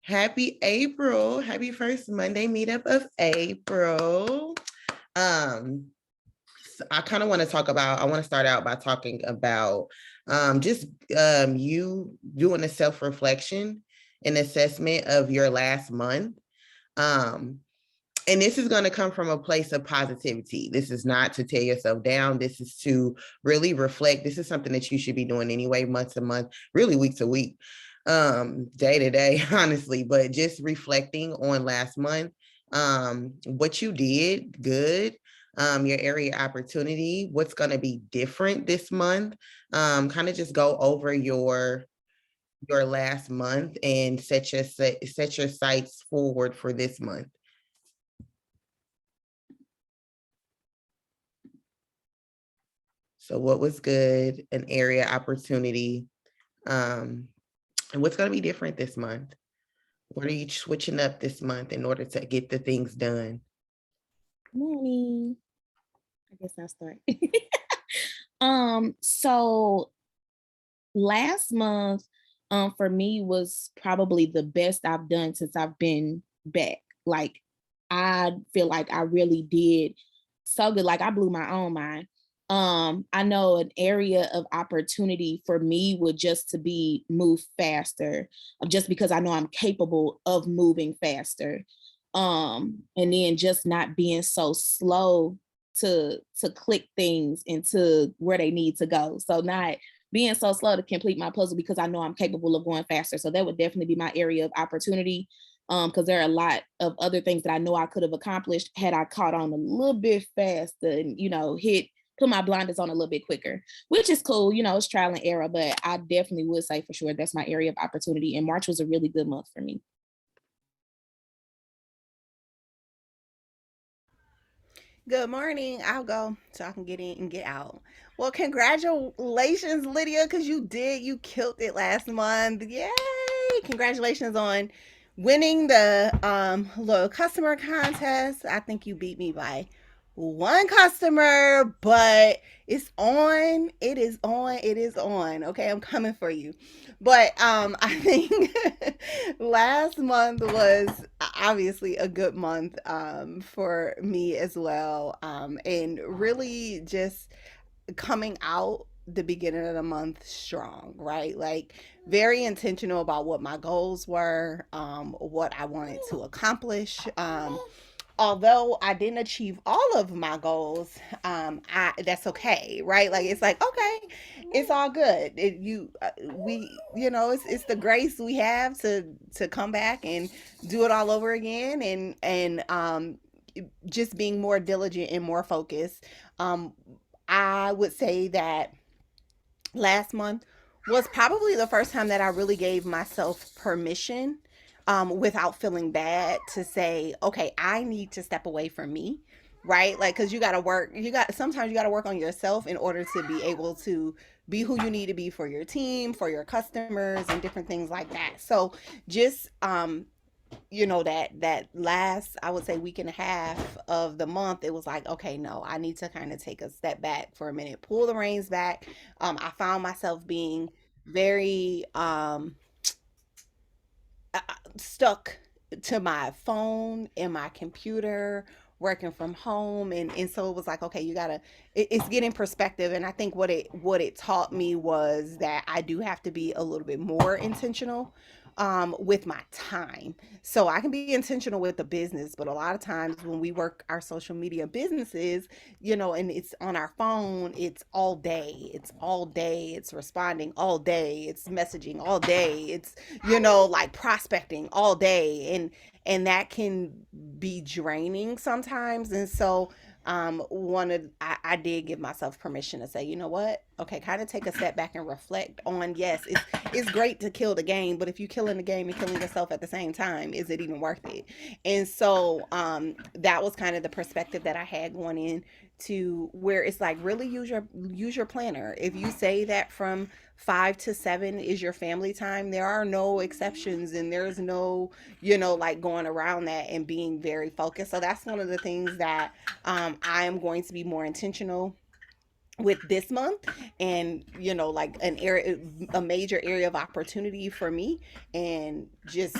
Happy April. Happy first Monday meetup of April. I kind of want to I want to start out by talking about just you doing a self-reflection and assessment of your last month. Um, and this is going to come from a place of positivity. This is not to tear yourself down. This is to really reflect. This is something that you should be doing anyway, month to month, really week to week, day to day, honestly, but just reflecting on last month, what you did good, your area of opportunity, what's going to be different this month, kind of just go over your last month and set your sights forward for this month. So what was good, an area opportunity, and what's going to be different this month? What are you switching up this month in order to get the things done? Good morning. I guess I'll start. So last month, for me was probably the best I've done since I've been back. Like, I feel like I really did so good. Like, I blew my own mind. I know an area of opportunity for me would just to be move faster, just because I know I'm capable of moving faster. And then just not being so slow to click things into where they need to go. So not being so slow to complete my puzzle because I know I'm capable of going faster. So that would definitely be my area of opportunity. Because there are a lot of other things that I know I could have accomplished had I caught on a little bit faster and, put my blinders on a little bit quicker, which is cool. It's trial and error, but I definitely would say for sure that's my area of opportunity. And March was a really good month for me. Good morning. I'll go so I can get in and get out. Well, congratulations, Lydia, because you killed it last month. Yay! Congratulations on winning the loyal customer contest. I think you beat me by one customer, but it's on. It is on. It is on. Okay, I'm coming for you. But I think last month was obviously a good month for me as well. And really just coming out the beginning of the month strong, right? Like very intentional about what my goals were, what I wanted to accomplish. Although I didn't achieve all of my goals, I that's okay, right? Like it's like okay, it's all good. It's the grace we have to come back and do it all over again, and just being more diligent and more focused. Um, I would say that last month was probably the first time that I really gave myself permission without feeling bad to say, okay, I need to step away from me, right? Like, because sometimes you got to work on yourself in order to be able to be who you need to be for your team, for your customers, and different things like that. So just that last, I would say, week and a half of the month, it was like, okay, no, I need to kind of take a step back for a minute, pull the reins back. I found myself being very stuck to my phone and my computer, working from home, and so it was like, okay, it's getting perspective. And I think what it taught me was that I do have to be a little bit more intentional with my time. So I can be intentional with the business, but a lot of times when we work our social media businesses, and it's on our phone, it's all day. It's all day. It's responding all day. It's messaging all day. It's, like prospecting all day. And that can be draining sometimes. And so I did give myself permission to say, you know what? Okay, kind of take a step back and reflect on, yes, it's great to kill the game, but if you're killing the game and killing yourself at the same time, is it even worth it? And so that was kind of the perspective that I had going in to where it's like, really use your planner. If you say that from 5 to 7 is your family time, there are no exceptions, and there's no, like going around that and being very focused. So that's one of the things that I am going to be more intentional with this month, and like a major area of opportunity for me, and just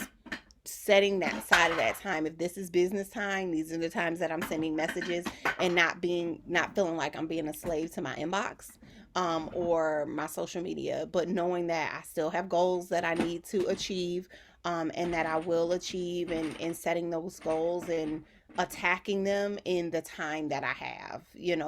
setting that side of that time. If this is business time, these are the times that I'm sending messages, and not feeling like I'm being a slave to my inbox, or my social media, but knowing that I still have goals that I need to achieve, and that I will achieve, and setting those goals and attacking them in the time that I have,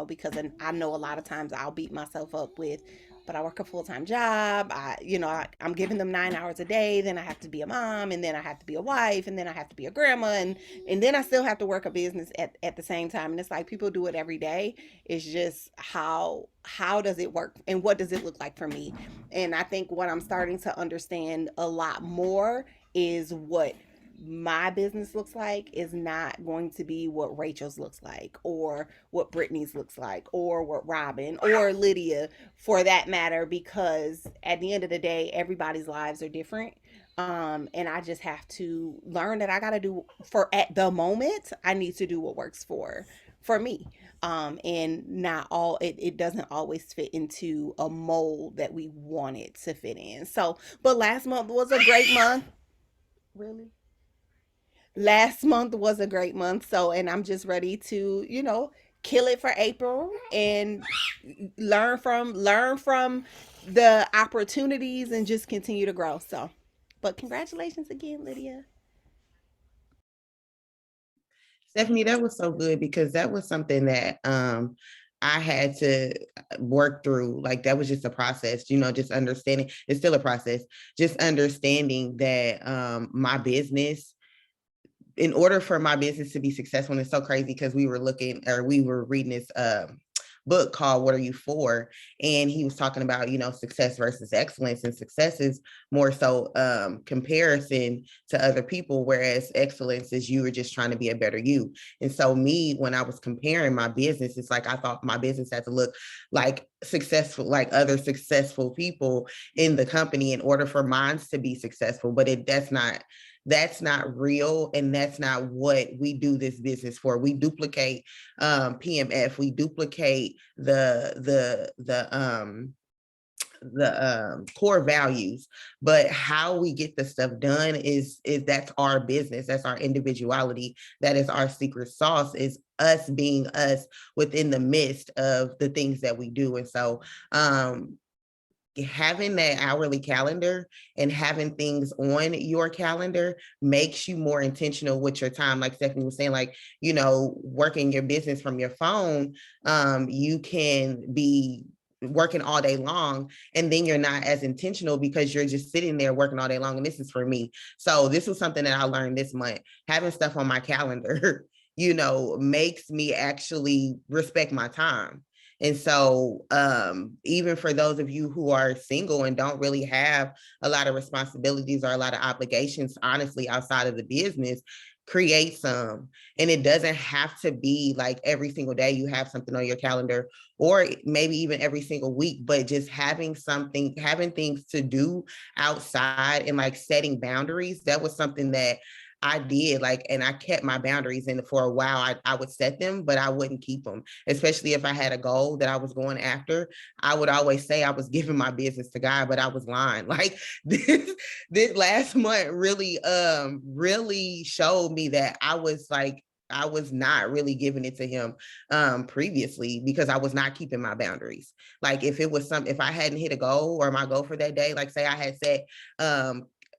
because I know a lot of times I'll beat myself up with, but I work a full-time job. I'm giving them 9 hours a day. Then I have to be a mom, and then I have to be a wife, and then I have to be a grandma, and then I still have to work a business at the same time. And it's like people do it every day. It's just how does it work, and what does it look like for me? And I think what I'm starting to understand a lot more is what my business looks like is not going to be what Rachel's looks like, or what Brittany's looks like, or what Robin or Lydia, for that matter, because at the end of the day, everybody's lives are different. And I just have to learn that I got to do, for at the moment, I need to do what works for me. And not all it doesn't always fit into a mold that we want it to fit in. So, but last month was a great month. Really? Last month was a great month. So, and I'm just ready to, kill it for April, and learn from the opportunities, and just continue to grow. So, but congratulations again, Lydia. Stephanie, that was so good because that was something that I had to work through. Like that was just a process, just understanding it's still a process, just understanding that my business, in order for my business to be successful, and it's so crazy because we were reading this book called What Are You For? And he was talking about, success versus excellence, and success is more so comparison to other people, whereas excellence is you are just trying to be a better you. And so me, when I was comparing my business, it's like I thought my business had to look like successful, like other successful people in the company in order for mine to be successful. But that's not real, and that's not what we do this business for. We duplicate PMF, we duplicate the core values, but how we get the stuff done is that's our business, that's our individuality, that is our secret sauce, is us being us within the midst of the things that we do. And so having that hourly calendar and having things on your calendar makes you more intentional with your time. Like Stephanie was saying, like, working your business from your phone, you can be working all day long, and then you're not as intentional because you're just sitting there working all day long. And this is for me. So this was something that I learned this month. Having stuff on my calendar, makes me actually respect my time. And so even for those of you who are single and don't really have a lot of responsibilities or a lot of obligations, honestly, outside of the business, create some. And it doesn't have to be like every single day you have something on your calendar, or maybe even every single week, but just having things to do outside, and like setting boundaries. That was something that I did, like, and I kept my boundaries. And for a while, I would set them, but I wouldn't keep them, especially if I had a goal that I was going after. I would always say I was giving my business to God, but I was lying. Like this last month really showed me that I was not really giving it to him previously, because I was not keeping my boundaries. Like if I hadn't hit a goal, or my goal for that day, like say I had set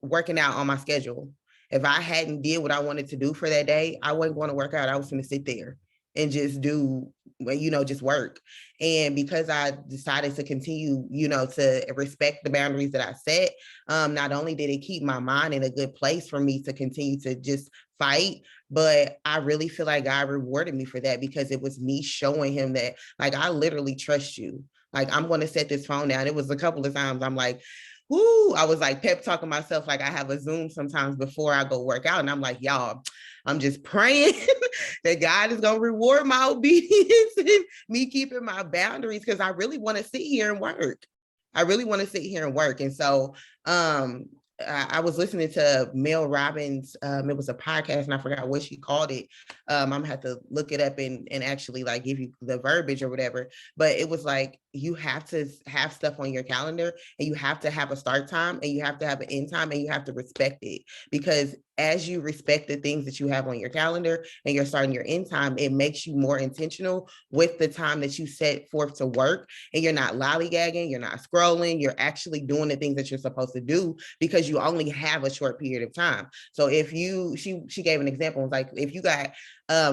working out on my schedule, if I hadn't did what I wanted to do for that day, I wasn't going to work out. I was going to sit there and just do, just work. And because I decided to continue, to respect the boundaries that I set, not only did it keep my mind in a good place for me to continue to just fight, but I really feel like God rewarded me for that, because it was me showing him that, like, I literally trust you. Like, I'm going to set this phone down. It was a couple of times I'm like, woo, I was like pep talking myself. Like I have a Zoom sometimes before I go work out. And I'm like, y'all, I'm just praying that God is going to reward my obedience and me keeping my boundaries, because I really want to sit here and work. I really want to sit here and work. And so I was listening to Mel Robbins. It was a podcast and I forgot what she called it. I'm gonna have to look it up and actually like give you the verbiage or whatever. But it was like you have to have stuff on your calendar and you have to have a start time and you have to have an end time and you have to respect it, because as you respect the things that you have on your calendar and you're starting your end time, it makes you more intentional with the time that you set forth to work, and you're not lollygagging, you're not scrolling, you're actually doing the things that you're supposed to do because you only have a short period of time. So if she gave an example, like if you got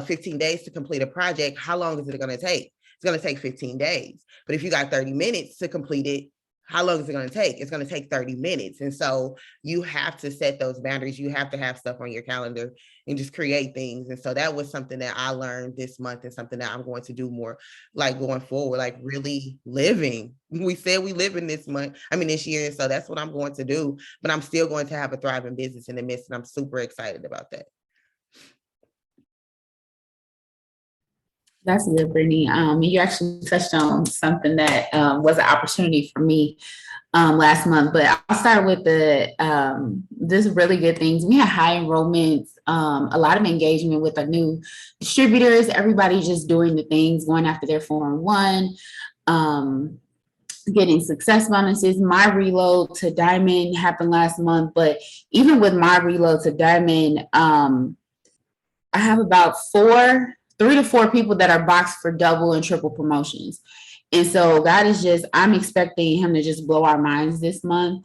15 days to complete a project, how long is it going to take? It's going to take 15 days. But if you got 30 minutes to complete it, how long is it going to take? It's going to take 30 minutes. And so you have to set those boundaries. You have to have stuff on your calendar and just create things. And so that was something that I learned this month and something that I'm going to do more, like going forward, like really living. We said we live in this year. So that's what I'm going to do, but I'm still going to have a thriving business in the midst. And I'm super excited about that. That's good, Brittany. You actually touched on something that was an opportunity for me last month, but I'll start with this really good things. We had high enrollments, a lot of engagement with our new distributors, everybody just doing the things, going after their 401, getting success bonuses. My reload to Diamond happened last month, but even with my reload to Diamond, I have about 3 to 4 people that are boxed for double and triple promotions. And so God is I'm expecting him to just blow our minds this month.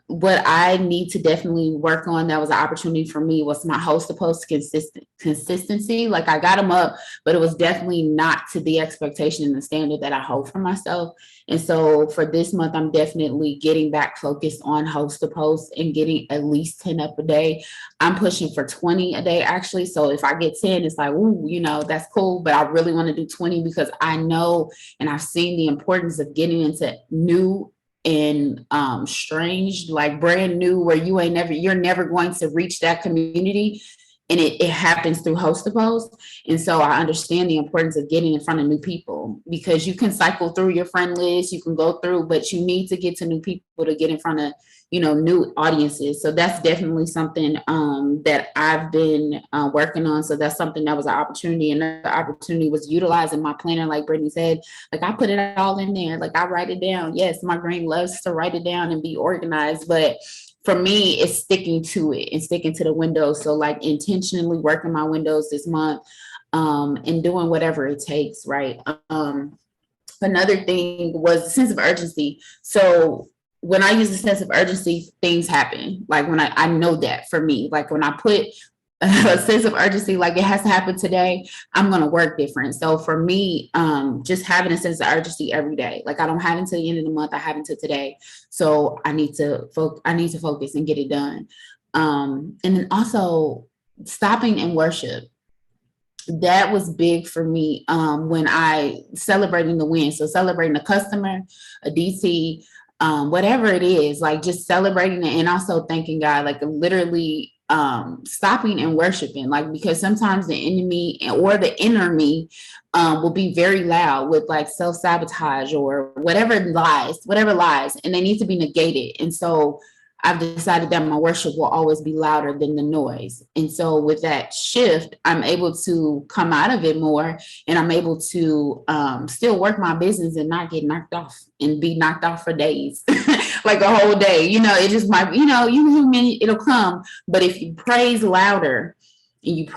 What I need to definitely work on, that was an opportunity for me, was my host to post consistency. Like I got them up, but it was definitely not to the expectation and the standard that I hold for myself. And so for this month, I'm definitely getting back focused on host to post and getting at least 10 up a day. I'm pushing for 20 a day, actually. So if I get 10, it's like, ooh, that's cool. But I really want to do 20 because I know and I've seen the importance of getting into new and strange, like brand new, where you're never going to reach that community. And it happens through host to post. And so I understand the importance of getting in front of new people, because you can cycle through your friend list, you can go through, but you need to get to new people to get in front of, new audiences. So that's definitely something that I've been working on. So that's something that was an opportunity. And the opportunity was utilizing my planner, like Brittany said. Like I put it all in there. Like I write it down. Yes, my brain loves to write it down and be organized, but for me, it's sticking to it and sticking to the windows. So like intentionally working my windows this month and doing whatever it takes, right? Another thing was the sense of urgency. So when I use the sense of urgency, things happen. Like when I know that for me, like when I put a sense of urgency, like it has to happen today, I'm going to work different. So for me, just having a sense of urgency every day, like I don't have until the end of the month, I have until today. So I need to focus and get it done. And then also stopping and worship. That was big for me when I celebrating the win. So celebrating a customer, a DT, whatever it is, like just celebrating it and also thanking God, like literally stopping and worshiping, like because sometimes the enemy or the inner me will be very loud with like self-sabotage or whatever lies, and they need to be negated. And so I've decided that my worship will always be louder than the noise. And so with that shift, I'm able to come out of it more, and I'm able to still work my business and not get knocked off and be knocked off for days, like a whole day. It just might, it'll come. But if you praise louder, it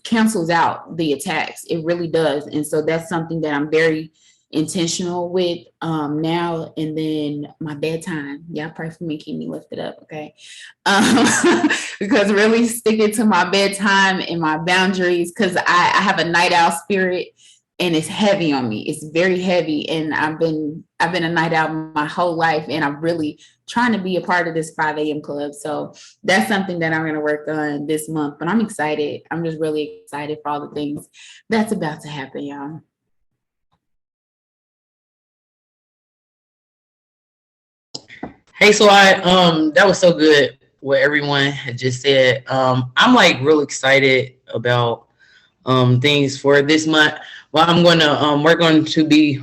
cancels out the attacks. It really does. And so that's something that I'm very intentional with now. And then my bedtime, y'all pray for me, keep me lifted up, okay? Because really sticking to my bedtime and my boundaries, because I have a night owl spirit and it's heavy on me. It's very heavy, and I've been a night owl my whole life, and I'm really trying to be a part of this 5 a.m. club. So that's something that I'm going to work on this month. But I'm excited. I'm just really excited for all the things that's about to happen, y'all. Hey, so that was so good what everyone had just said. I'm like real excited about things for this month. Well, I'm going to I'm going to be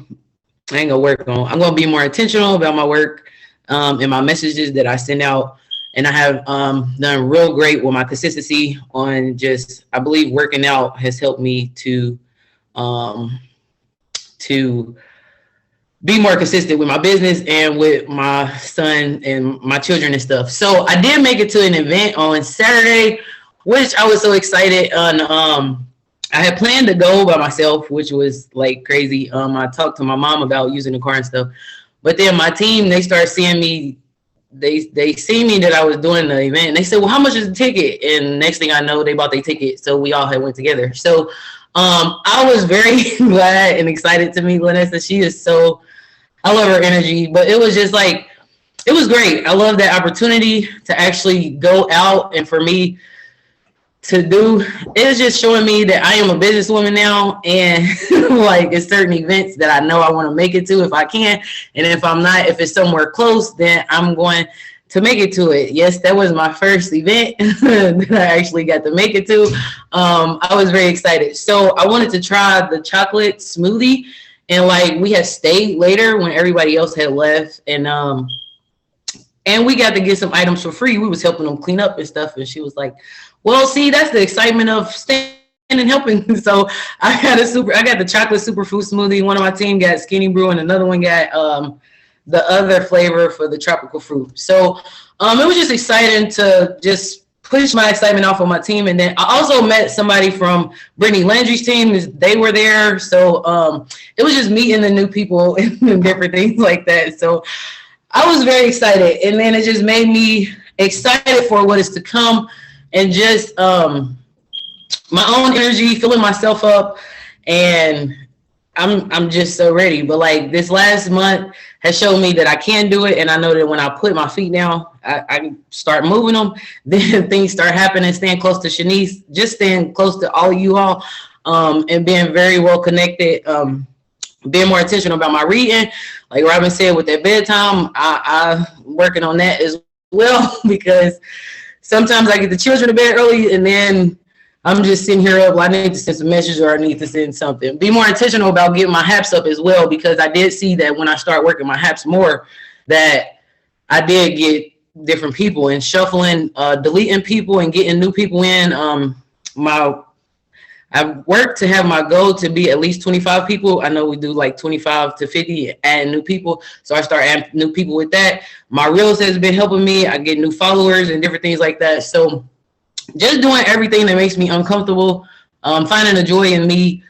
more intentional about my work. in my messages that I send out. And I have done real great with my consistency on just, I believe working out has helped me to be more consistent with my business and with my son and my children and stuff. So I did make it to an event on Saturday, which I was so excited on. I had planned to go by myself, which was like crazy. I talked to my mom about using the car and stuff, but then my team, they started seeing me. They see me that I was doing the event, and they said, well, how much is the ticket? And next thing I know, they bought their ticket. So we all had went together. So I was very glad and excited to meet Lanessa. She is so, I love her energy, but it was just like, it was great. I love that opportunity to actually go out, and for me to do, it's just showing me that I am a businesswoman now, and like it's certain events that I know I want to make it to if I can, and if I'm not, if it's somewhere close, then I'm going to make it to it. Yes, that was my first event that I actually got to make it to. I was very excited. So I wanted to try the chocolate smoothie, and like we had stayed later when everybody else had left, and we got to get some items for free. We was helping them clean up and stuff, and she was like, well, see, that's the excitement of staying and helping. So I got the chocolate superfood smoothie. One of my team got skinny brew, and another one got the other flavor for the tropical fruit. So it was just exciting to just push my excitement off of my team. And then I also met somebody from Brittany Landry's team. They were there. So it was just meeting the new people and different things like that. So I was very excited. And then it just made me excited for what is to come, and just my own energy, filling myself up, and I'm just so ready. But like this last month has shown me that I can do it, and I know that when I put my feet down, I start moving them, then things start happening. Staying close to Shanice, just staying close to all of you all, and being very well connected, being more intentional about my reading. Like Robin said, with that bedtime, I working on that as well, because sometimes I get the children to bed early, and then I'm just sitting here up. Well, I need to send some messages, or I need to send something. Be more intentional about getting my haps up as well, because I did see that when I start working my haps more, that I did get different people, and shuffling, deleting people and getting new people in. I've worked to have my goal to be at least 25 people. I know we do like 25 to 50, adding new people. So I start adding new people with that. My Reels has been helping me. I get new followers and different things like that. So just doing everything that makes me uncomfortable, finding the joy in me,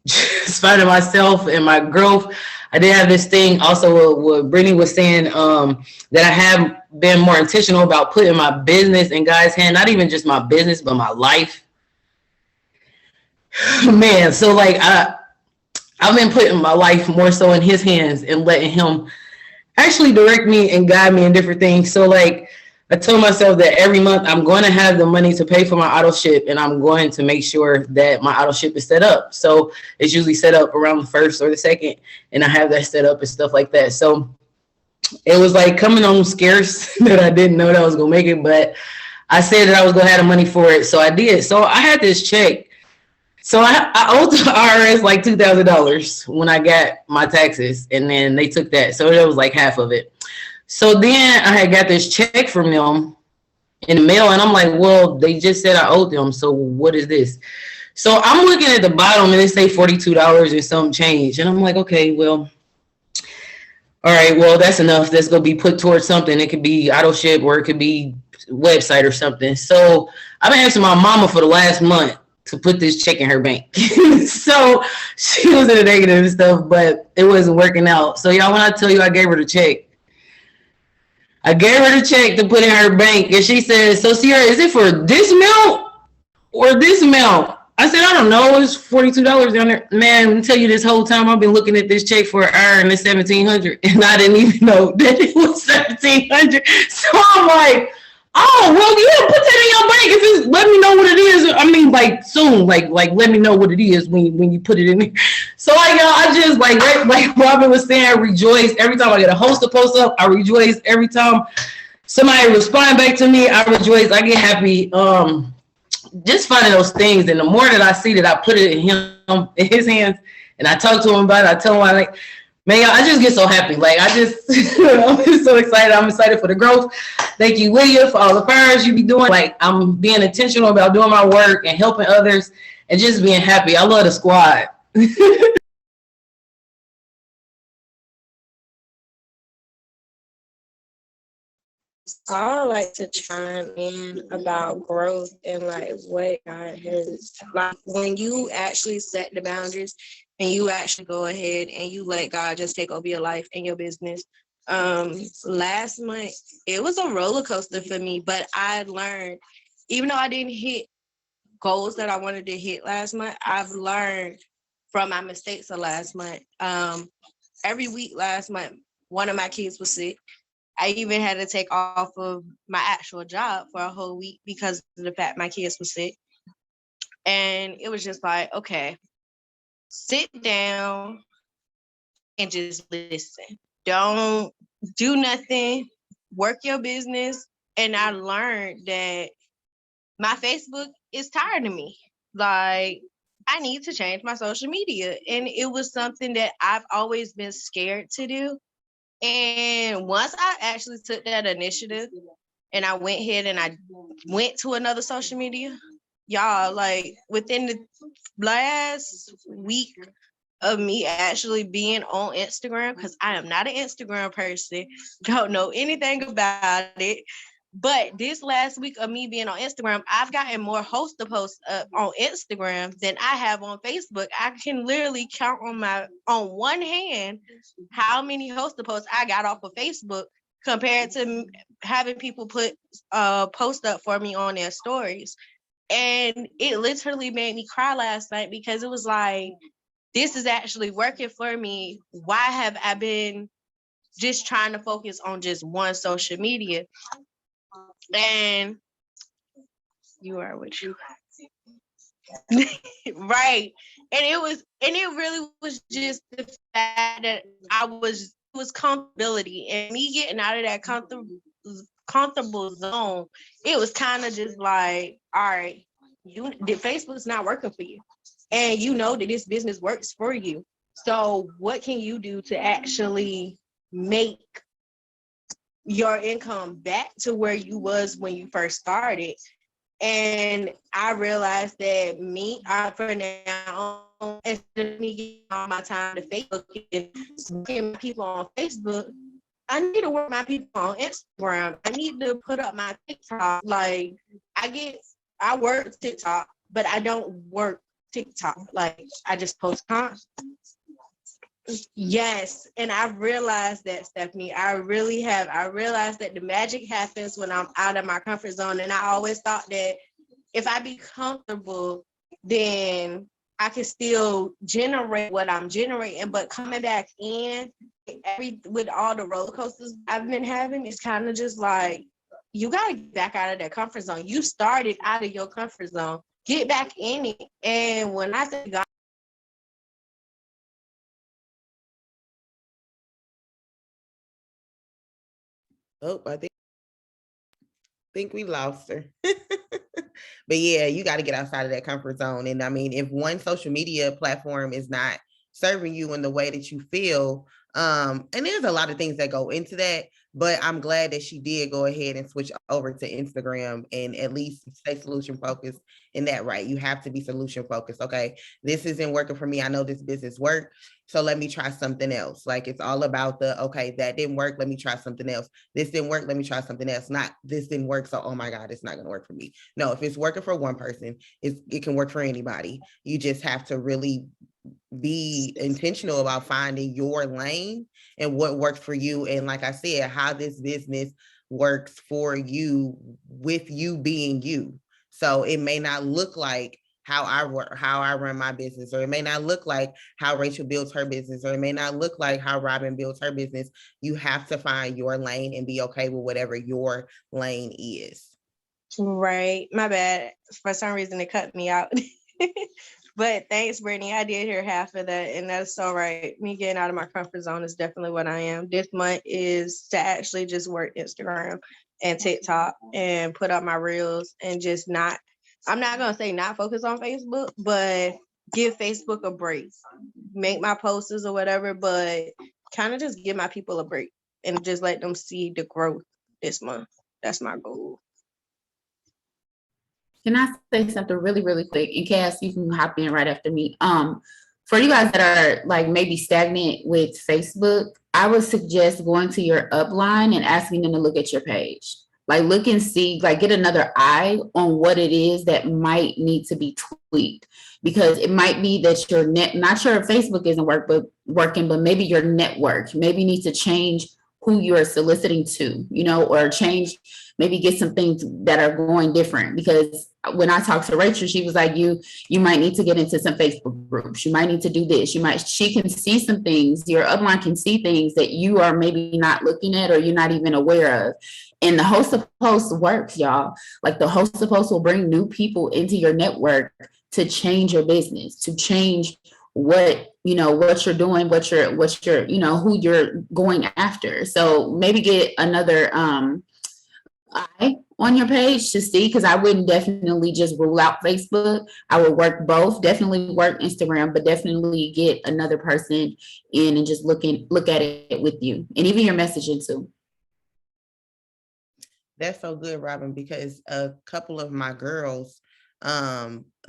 just finding myself and my growth. I did have this thing also what Brittany was saying, that I have been more intentional about putting my business in God's hand, not even just my business, but my life. Man, so like I've been putting my life more so in his hands and letting him actually direct me and guide me in different things. So like I told myself that every month I'm going to have the money to pay for my auto ship, and I'm going to make sure that my auto ship is set up. So it's usually set up around the 1st or the 2nd, and I have that set up and stuff like that. So it was like coming on scarce that I didn't know that I was going to make it, but I said that I was going to have the money for it. So I did. So I had this check. So I owed the IRS like $2,000 when I got my taxes, and then they took that. So that was like half of it. So then I had got this check from them in the mail, and I'm like, well, they just said I owed them. So what is this? So I'm looking at the bottom, and it say $42 and some change. And I'm like, okay, well, all right, well, that's enough. That's going to be put towards something. It could be auto ship, or it could be website or something. So I've been asking my mama for the last month to put this check in her bank. So she was in the negative and stuff, but it wasn't working out. So y'all, when I tell you I gave her the check, I gave her the check to put in her bank, and she said, so Sierra, is it for this amount or this amount? I said, I don't know. It's $42 down there. Man, let me tell you, this whole time I've been looking at this check for an hour, and it's $1,700, and I didn't even know that it was $1,700. So I'm like, oh, well, yeah, put that in your bank. If it's, let me know what it is. I mean, like soon, like let me know what it is when you put it in there. So I just like Robin was saying, I rejoice every time I get a host to post up. I rejoice every time somebody respond back to me. I rejoice. I get happy. Just finding those things, and the more that I see that I put it in his hands, and I talk to him about it, I tell him Man, I just get so happy. Like I'm just so excited. I'm excited for the growth. Thank you, Leah, for all the fires you be doing. Like I'm being intentional about doing my work and helping others and just being happy. I love the squad. I like to chime in about growth and like what God has, like when you actually set the boundaries and you actually go ahead and you let God just take over your life and your business. Last month it was a roller coaster for me, but I learned, even though I didn't hit goals that I wanted to hit last month, I've learned from my mistakes of last month. Every week last month, one of my kids was sick. I even had to take off of my actual job for a whole week because of the fact my kids were sick. And it was just like, okay, sit down and just listen. Don't do nothing, work your business. And I learned that my Facebook is tired of me. Like, I need to change my social media. And it was something that I've always been scared to do. And once I actually took that initiative and I went ahead and I went to another social media, y'all, like within the last week of me actually being on Instagram, because I am not an Instagram person, don't know anything about it. But this last week of me being on Instagram, I've gotten more host to post up on Instagram than I have on Facebook. I can literally count on one hand how many host to posts I got off of Facebook compared to having people put post up for me on their stories. And it literally made me cry last night because it was like, this is actually working for me. Why have I been just trying to focus on just one social media? And you are what you right. And it really was just the fact that it was comfortability and me getting out of that comfortable zone. It was kind of just like, all right, Facebook's not working for you. And you know that this business works for you. So what can you do to actually make your income back to where you was when you first started? And I realized that for now, instead of me giving all my time to Facebook and working people on Facebook, I need to work my people on Instagram. I need to put up my TikTok. Like I work TikTok, but I don't work TikTok. Like I just post content. Yes, and I've realized that, Stephanie. I really have. I realized that the magic happens when I'm out of my comfort zone, and I always thought that if I be comfortable, then I can still generate what I'm generating. But coming back in with all the roller coasters I've been having, it's kind of just like you gotta get back out of that comfort zone. You started out of your comfort zone. Get back in it. And when I say God, Oh, I think we lost her. But yeah, you got to get outside of that comfort zone. And I mean, if one social media platform is not serving you in the way that you feel, and there's a lot of things that go into that, but I'm glad that she did go ahead and switch over to Instagram and at least stay solution focused in that, right? You have to be solution focused. Okay, this isn't working for me. I know this business worked, so let me try something else. Like it's all about okay, that didn't work. Let me try something else. This didn't work. Let me try something else. Not this didn't work. So, oh my God, it's not going to work for me. No, if it's working for one person, it can work for anybody. You just have to really be intentional about finding your lane and what works for you. And like I said, how this business works for you with you being you. So it may not look like how I run my business, or it may not look like how Rachel builds her business, or it may not look like how Robin builds her business. You have to find your lane and be okay with whatever your lane is. right, my bad. For some reason, it cut me out. But thanks, Brittany. I did hear half of that, and that's all right. Me getting out of my comfort zone is definitely what I am. This month is to actually just work Instagram and TikTok and put up my reels and just not, I'm not going to say not focus on Facebook, but give Facebook a break. Make my posters or whatever, but kind of just give my people a break and just let them see the growth this month. That's my goal. Can I say something really, really quick? And Cass, you can hop in right after me. For you guys that are like maybe stagnant with Facebook, I would suggest going to your upline and asking them to look at your page. Like look and see, like get another eye on what it is that might need to be tweaked. Because it might be that your not sure if Facebook isn't working, but maybe your network, maybe needs to change who you're soliciting to, or change, maybe get some things that are going different. Because when I talked to Rachel, she was like, you might need to get into some Facebook groups. You might need to do this. She can see some things. Your upline can see things that you are maybe not looking at or you're not even aware of. And the host of posts works, y'all. Like the host of posts will bring new people into your network to change your business, to change what you're doing, what you're who you're going after. So maybe get another eye on your page to see, because I wouldn't definitely just rule out Facebook. I would work both, definitely work Instagram, but definitely get another person in and just look at it with you, and even your messaging too. That's so good, Robin, because a couple of my girls,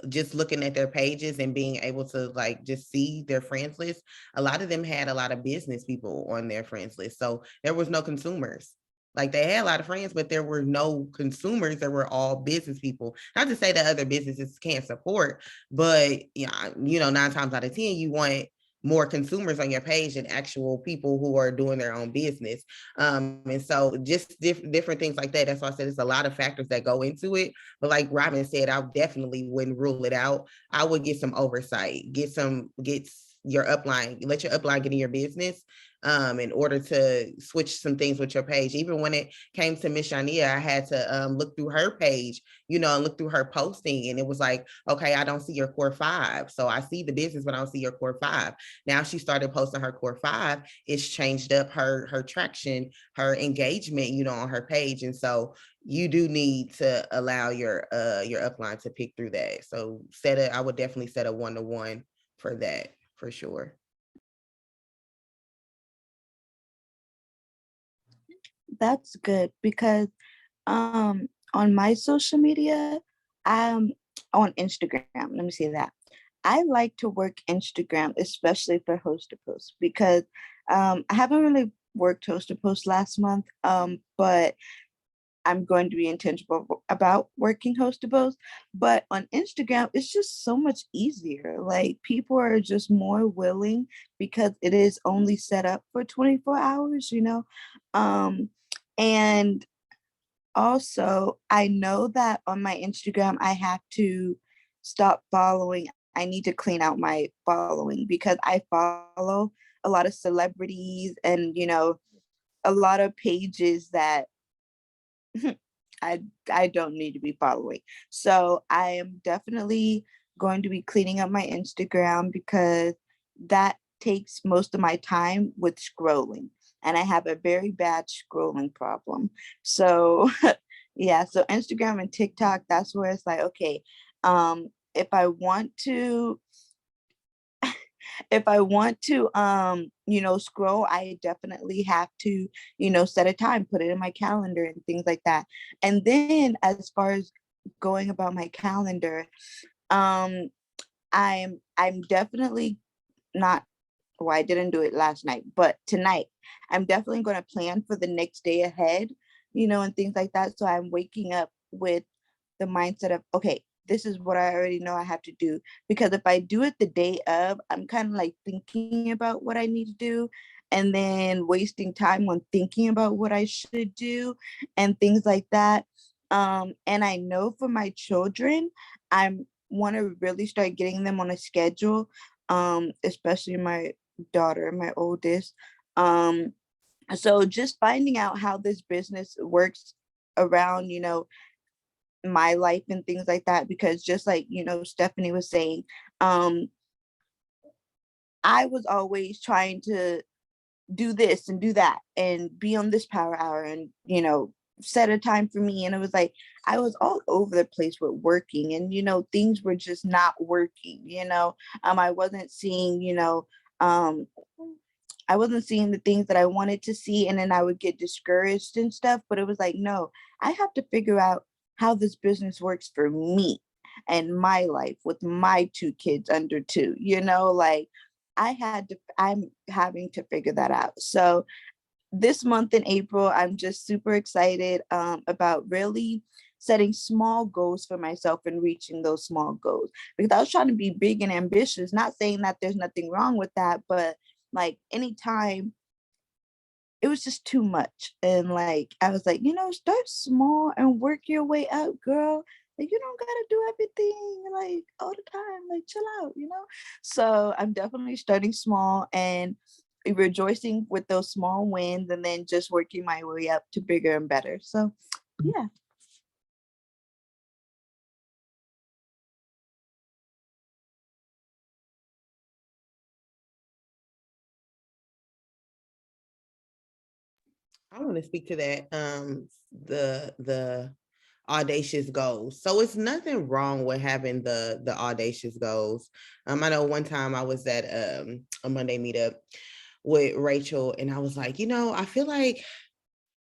just looking at their pages and being able to like just see their friends list, a lot of them had a lot of business people on their friends list. So there was no consumers. Like they had a lot of friends, but there were no consumers. There were all business people. Not to say that other businesses can't support, but yeah, 9 times out of 10, you want more consumers on your page than actual people who are doing their own business. And so just different things like that. That's why I said there's a lot of factors that go into it. But like Robin said, I definitely wouldn't rule it out. I would get some oversight, get your upline, let your upline get in your business in order to switch some things with your page. Even when it came to Miss Shania, I had to look through her page, and look through her posting. And it was like, okay, I don't see your core 5. So I see the business, but I don't see your core 5. Now she started posting her core 5. It's changed up her traction, her engagement, on her page. And so you do need to allow your upline to pick through that. So I would definitely set a 1-to-1 for that, for sure. That's good, because on my social media, I'm on Instagram. Let me see that. I like to work Instagram, especially for host to post, because I haven't really worked host to post last month, but I'm going to be intentional about working host to post. But on Instagram, it's just so much easier. Like people are just more willing because it is only set up for 24 hours, and also, I know that on my Instagram, I have to stop following. I need to clean out my following, because I follow a lot of celebrities and, a lot of pages that I don't need to be following. So I am definitely going to be cleaning up my Instagram, because that takes most of my time with scrolling. And I have a very bad scrolling problem. So yeah, so Instagram and TikTok, that's where it's like, okay, if I want to scroll, I definitely have to, set a time, put it in my calendar and things like that. And then as far as going about my calendar, I'm definitely not, well, I didn't do it last night, but tonight I'm definitely going to plan for the next day ahead, and things like that. So I'm waking up with the mindset of, okay, this is what I already know I have to do. Because if I do it the day of, I'm kind of like thinking about what I need to do and then wasting time on thinking about what I should do and things like that. And I know for my children, I want to really start getting them on a schedule, especially my daughter, my oldest. So just finding out how this business works around, my life and things like that, because just like Stephanie was saying, I was always trying to do this and do that and be on this power hour and set a time for me, and it was like I was all over the place with working, and things were just not working. I wasn't seeing um I wasn't seeing the things that I wanted to see, and then I would get discouraged and stuff. But it was like, no, I have to figure out how this business works for me and my life with my 2 kids under 2, like I'm having to figure that out. So this month in April, I'm just super excited about really setting small goals for myself and reaching those small goals, because I was trying to be big and ambitious, not saying that there's nothing wrong with that, but like anytime it was just too much. And like I was like, start small and work your way up, girl. Like you don't gotta do everything like all the time. Like chill out. So I'm definitely starting small and rejoicing with those small wins, and then just working my way up to bigger and better. So yeah. I want to speak to that. The audacious goals. So it's nothing wrong with having the audacious goals. I know one time I was at a Monday meetup with Rachel, and I was like, I feel like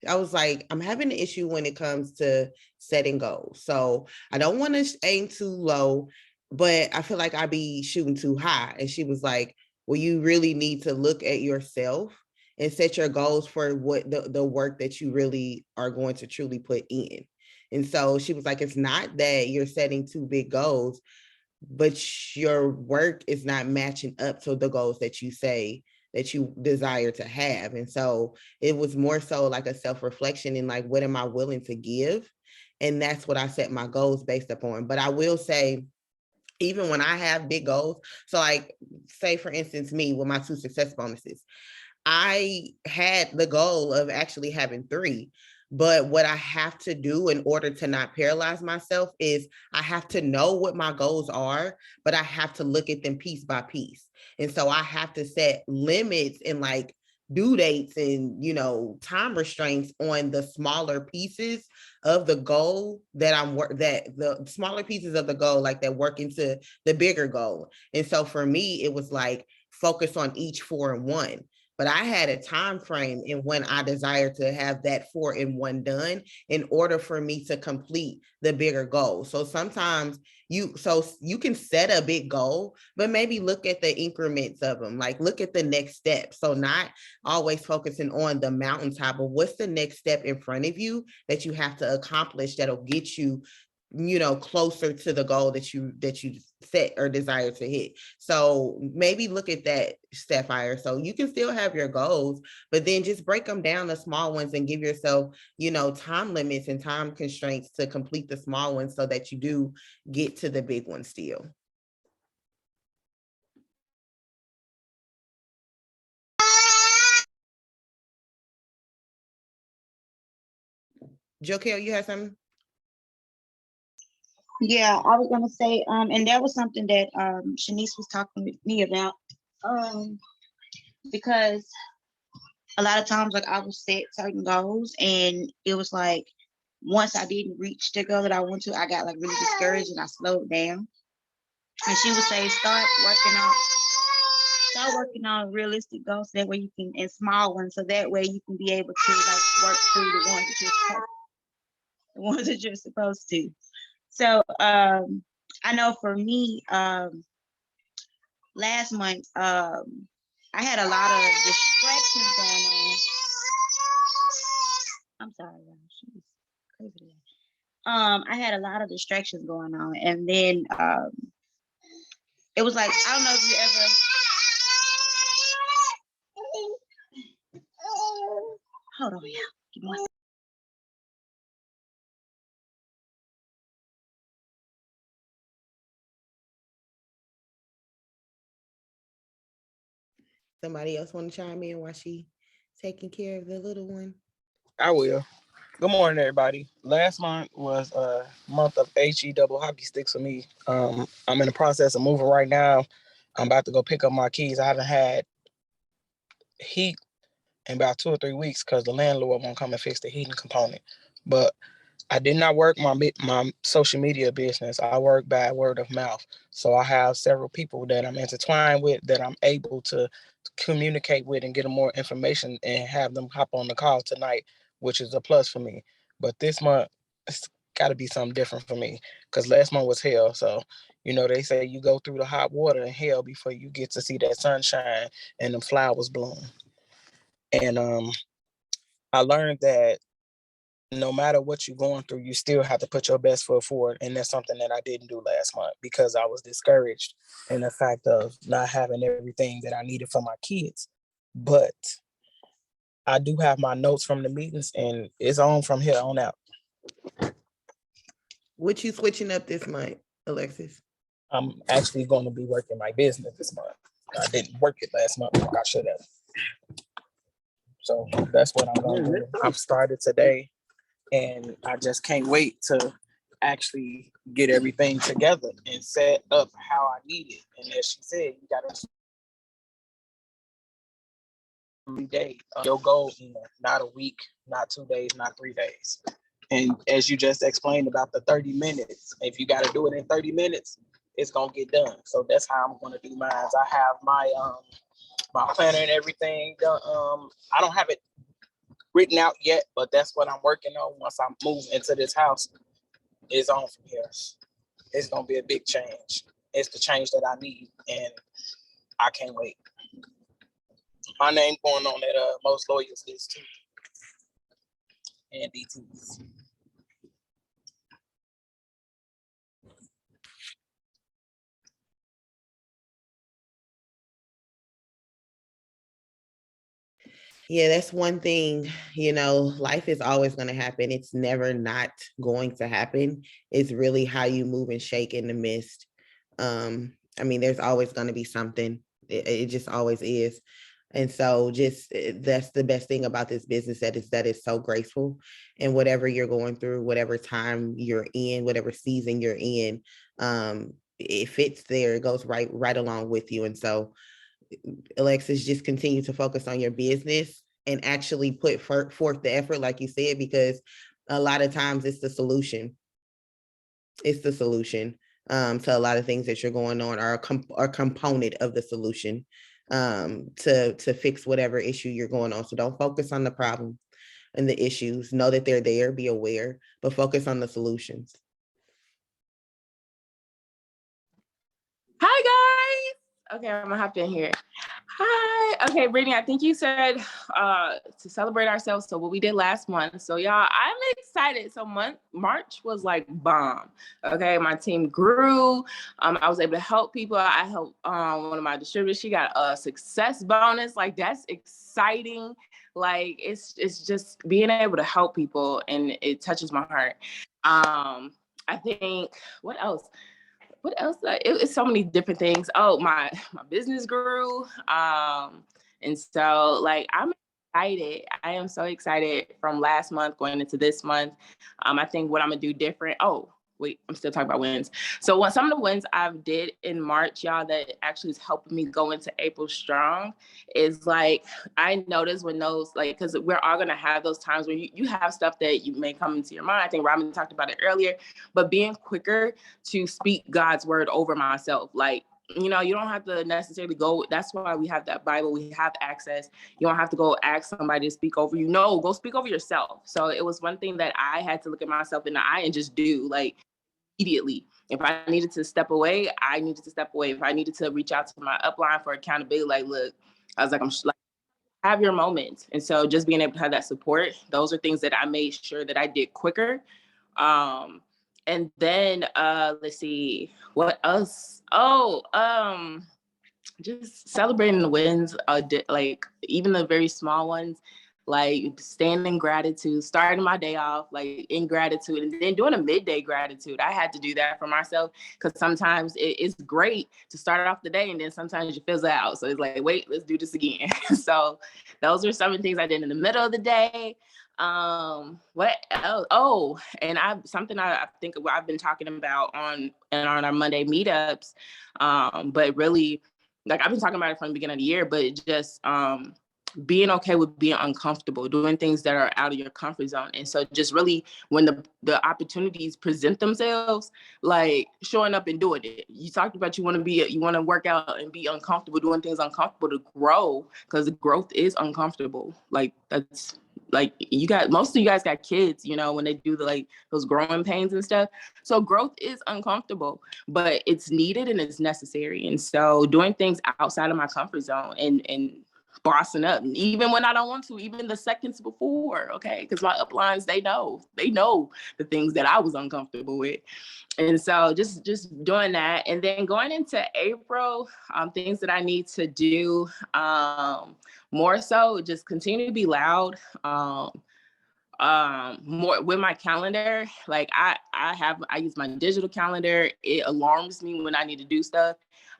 I'm having an issue when it comes to setting goals. So I don't want to aim too low, but I feel like I be shooting too high. And she was like, well, you really need to look at yourself and set your goals for what the work that you really are going to truly put in. And so she was like, it's not that you're setting too big goals, but your work is not matching up to the goals that you say that you desire to have. And so it was more so like a self-reflection and like, what am I willing to give? And that's what I set my goals based upon. But I will say, even when I have big goals, so like say for instance, me with my 2 success bonuses, I had the goal of actually having 3. But what I have to do in order to not paralyze myself is I have to know what my goals are, but I have to look at them piece by piece. And so I have to set limits and like due dates and, time restraints on the smaller pieces of the goal that that the smaller pieces of the goal, like that work into the bigger goal. And so for me, it was like focus on each 4 in 1. But I had a time frame in when I desired to have that 4 in 1 done in order for me to complete the bigger goal. So sometimes you can set a big goal, but maybe look at the increments of them, like look at the next step. So not always focusing on the mountaintop, but what's the next step in front of you that you have to accomplish that'll get you closer to the goal that you set or desire to hit. So maybe look at that, Sapphire. So you can still have your goals, but then just break them down to small ones and give yourself, time limits and time constraints to complete the small ones so that you do get to the big one still. Jokel, you have something? Yeah, I was gonna say, and that was something that Shanice was talking with me about. Because a lot of times like I would set certain goals and it was like once I didn't reach the goal that I want to, I got like really discouraged and I slowed down. And she would say, start working on realistic goals. That way you can, and small ones, so that way you can be able to like work through the ones that you're supposed to. So I know for me, last month, I had a lot of distractions going on. I'm sorry, y'all. She's crazy. I had a lot of distractions going on, and then it was like, I don't know if you ever. Hold on, yeah. Give me one second. Somebody else want to chime in while she taking care of the little one? I will. Good morning, everybody. Last month was a month of HE double hockey sticks for me. I'm in the process of moving right now. I'm about to go pick up my keys. I haven't had heat in about 2 or 3 weeks because the landlord won't come and fix the heating component. But I did not work my social media business. I work by word of mouth. So I have several people that I'm intertwined with that I'm able to communicate with and get more information and have them hop on the call tonight, which is a plus for me. But this month, it's got to be something different for me because last month was hell. So, they say you go through the hot water and hell before you get to see that sunshine and the flowers bloom. And I learned that no matter what you're going through, you still have to put your best foot forward. And that's something that I didn't do last month because I was discouraged in the fact of not having everything that I needed for my kids. But I do have my notes from the meetings and it's on from here on out. What you switching up this month, Alexis? I'm actually going to be working my business this month. I didn't work it last month like I should have. So that's what I'm going to do. I've started today. And I just can't wait to actually get everything together and set up how I need it. And as she said, you got to every day your goal, not a week, not 2 days, not 3 days. And as you just explained about the 30 minutes, if you got to do it in 30 minutes, it's gonna get done. So that's how I'm gonna do mine. I have my my planner and everything done. I don't have it written out yet, but that's what I'm working on. Once I move into this house, it's on from here. It's gonna be a big change. It's the change that I need, and I can't wait. My name going on that most lawyers list too, and DTs. Yeah, that's one thing, life is always going to happen. It's never not going to happen. It's really how you move and shake in the midst. There's always going to be something. It just always is. And so that's the best thing about this business, that it's so graceful, and whatever you're going through, whatever time you're in, whatever season you're in, it fits there. It goes right along with you. And so Alexis, just continue to focus on your business and actually put forth the effort, like you said, because a lot of times it's the solution. It's the solution to a lot of things that you're going on, or a component of the solution to fix whatever issue you're going on. So don't focus on the problem and the issues. Know that they're there, be aware, but focus on the solutions. Hi, guys. Okay, I'm gonna hop in here. Hi. Okay, Brittany, I think you said to celebrate ourselves. So what we did last month. So y'all, I'm excited. So March was like bomb. Okay, my team grew. I was able to help people. I helped one of my distributors. She got a success bonus. Like, that's exciting. Like, it's just being able to help people, and it touches my heart. I think, what else? It's so many different things. Oh, my business grew. And so, like, I'm excited. I am so excited from last month going into this month. I think what I'm gonna do different. Oh, wait, I'm still talking about wins. So some of the wins I've did in March, y'all, that actually is helping me go into April strong is, like, I notice when those, like, because we're all going to have those times where you have stuff that you may come into your mind. I think Robin talked about it earlier, but being quicker to speak God's word over myself. Like, you don't have to necessarily go. That's why we have that Bible. We have access. You don't have to go ask somebody to speak over you. No, go speak over yourself. So it was one thing that I had to look at myself in the eye and just do, like, immediately. If I needed to step away, I needed to step away. If I needed to reach out to my upline for accountability, like, look, I was like, have your moment. And so just being able to have that support, those are things that I made sure that I did quicker. And then let's see, what else? Just celebrating the wins, like even the very small ones, like staying in gratitude, starting my day off like in gratitude, and then doing a midday gratitude. I had to do that for myself because sometimes it's great to start off the day, and then sometimes you fizzle out. So it's like, wait, let's do this again. So those are some of the things I did in the middle of the day. What else? Oh, and something I think I've been talking about on our Monday meetups, but really, like, I've been talking about it from the beginning of the year, but just being okay with being uncomfortable, doing things that are out of your comfort zone. And so just really when the opportunities present themselves, like showing up and doing it. You talked about you want to work out and be uncomfortable, doing things uncomfortable to grow, because growth is uncomfortable. Like that's like most of you guys got kids, you know, when they do those growing pains and stuff. So growth is uncomfortable, but it's needed and it's necessary. And so doing things outside of my comfort zone and bossing up, and even when I don't want to, even the seconds before, okay, because my uplines, they know the things that I was uncomfortable with. And so just doing that. And then going into April, things that I need to do, more so just continue to be loud, more with my calendar. Like I use my digital calendar. It alarms me when I need to do stuff.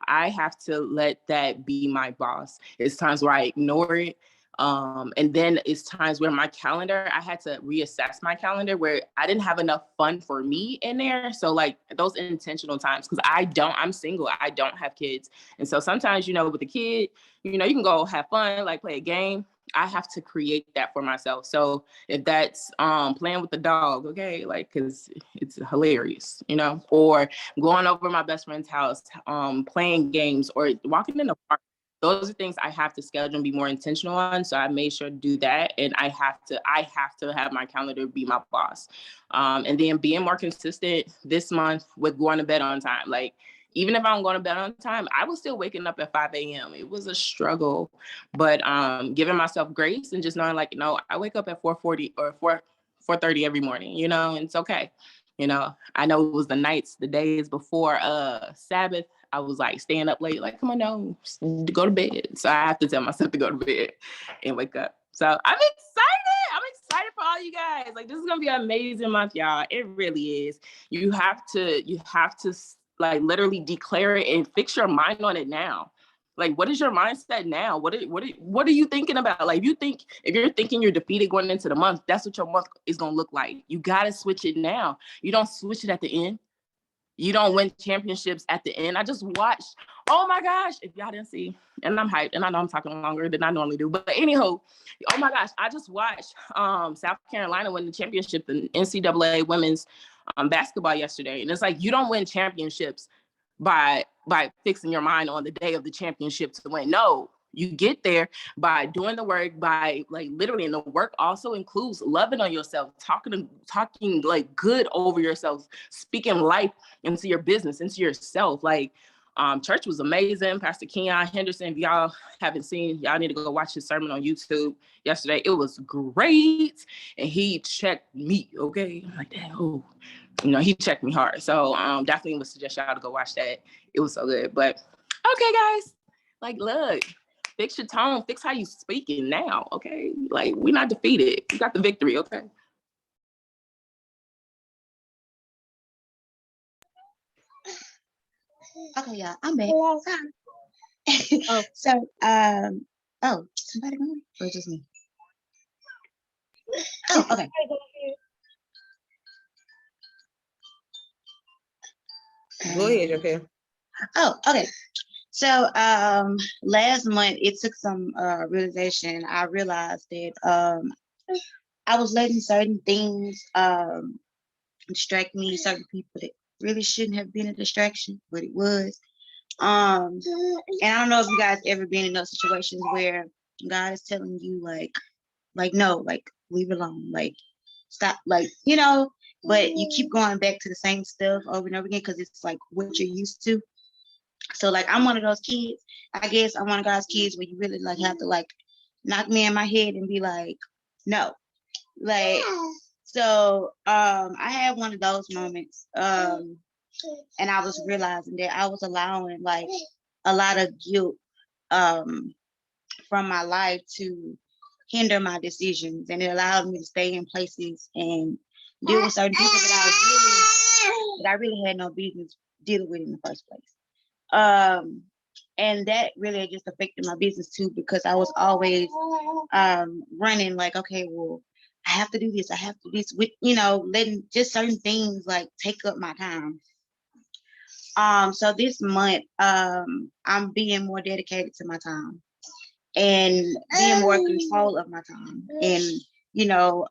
I have to let that be my boss. It's times where I ignore it. And then it's times where my calendar, I had to reassess my calendar where I didn't have enough fun for me in there. So like those intentional times, because I'm single, I don't have kids. And so sometimes, you know, with a kid, you know, you can go have fun, like play a game. I have to create that for myself. So if that's playing with the dog, okay, like, cause it's hilarious, you know, or going over my best friend's house, playing games or walking in the park. Those are things I have to schedule and be more intentional on. So I made sure to do that. And I have to have my calendar be my boss. And then being more consistent this month with going to bed on time. Like, even if I'm going to bed on time, I was still waking up at 5 a.m. It was a struggle, but giving myself grace and just knowing like, you know, I wake up at 4:40 or 4:30 every morning, you know, and it's okay. You know, I know it was the days before Sabbath. I was like staying up late, like, come on, no, go to bed. So I have to tell myself to go to bed and wake up. So I'm excited. I'm excited for all you guys. Like, this is going to be an amazing month, y'all. It really is. You have to like literally declare it and fix your mind on it now. Like, what is your mindset now? What are you thinking about? Like, if you're thinking you're defeated going into the month, that's what your month is going to look like. You got to switch it now. You don't switch it at the end. You don't win championships at the end. I just watched, oh my gosh, if y'all didn't see, and I'm hyped, and I know I'm talking longer than I normally do, but anyhow, oh my gosh, I just watched South Carolina win the championship in NCAA women's basketball yesterday. And it's like, you don't win championships by fixing your mind on the day of the championship to win. No, you get there by doing the work, by like literally, and the work also includes loving on yourself, talking like good over yourself, speaking life into your business, into yourself. Like church was amazing. Pastor Kenyon Henderson, if y'all haven't seen, y'all need to go watch his sermon on YouTube yesterday. It was great. And he checked me, okay? I'm like, damn, oh. You know, he checked me hard. So definitely would suggest y'all to go watch that. It was so good. But okay, guys, like, look, fix your tone, fix how you speaking now, okay? Like, we're not defeated. We got the victory, okay? Okay, y'all, I'm back. Sorry. So, somebody going? Or just me? Oh, okay. Go ahead, okay. Oh, okay. So last month it took some realization. I realized that I was letting certain things distract me, certain people that really shouldn't have been a distraction, but it was. And I don't know if you guys ever been in those situations where God is telling you like no, like leave it alone, like stop, like, you know, but you keep going back to the same stuff over and over again because it's like what you're used to. So like I'm one of those kids. I guess I'm one of God's kids where you really like have to like knock me in my head and be like, no. Like so I had one of those moments. And I was realizing that I was allowing like a lot of guilt from my life to hinder my decisions, and it allowed me to stay in places and deal with certain people that I really had no business dealing with in the first place. And that really just affected my business too, because I was always running like, okay, well, I have to do this, I have to do this, with, you know, letting just certain things like take up my time. So this month, I'm being more dedicated to my time. and being more in control of my time. And, you know,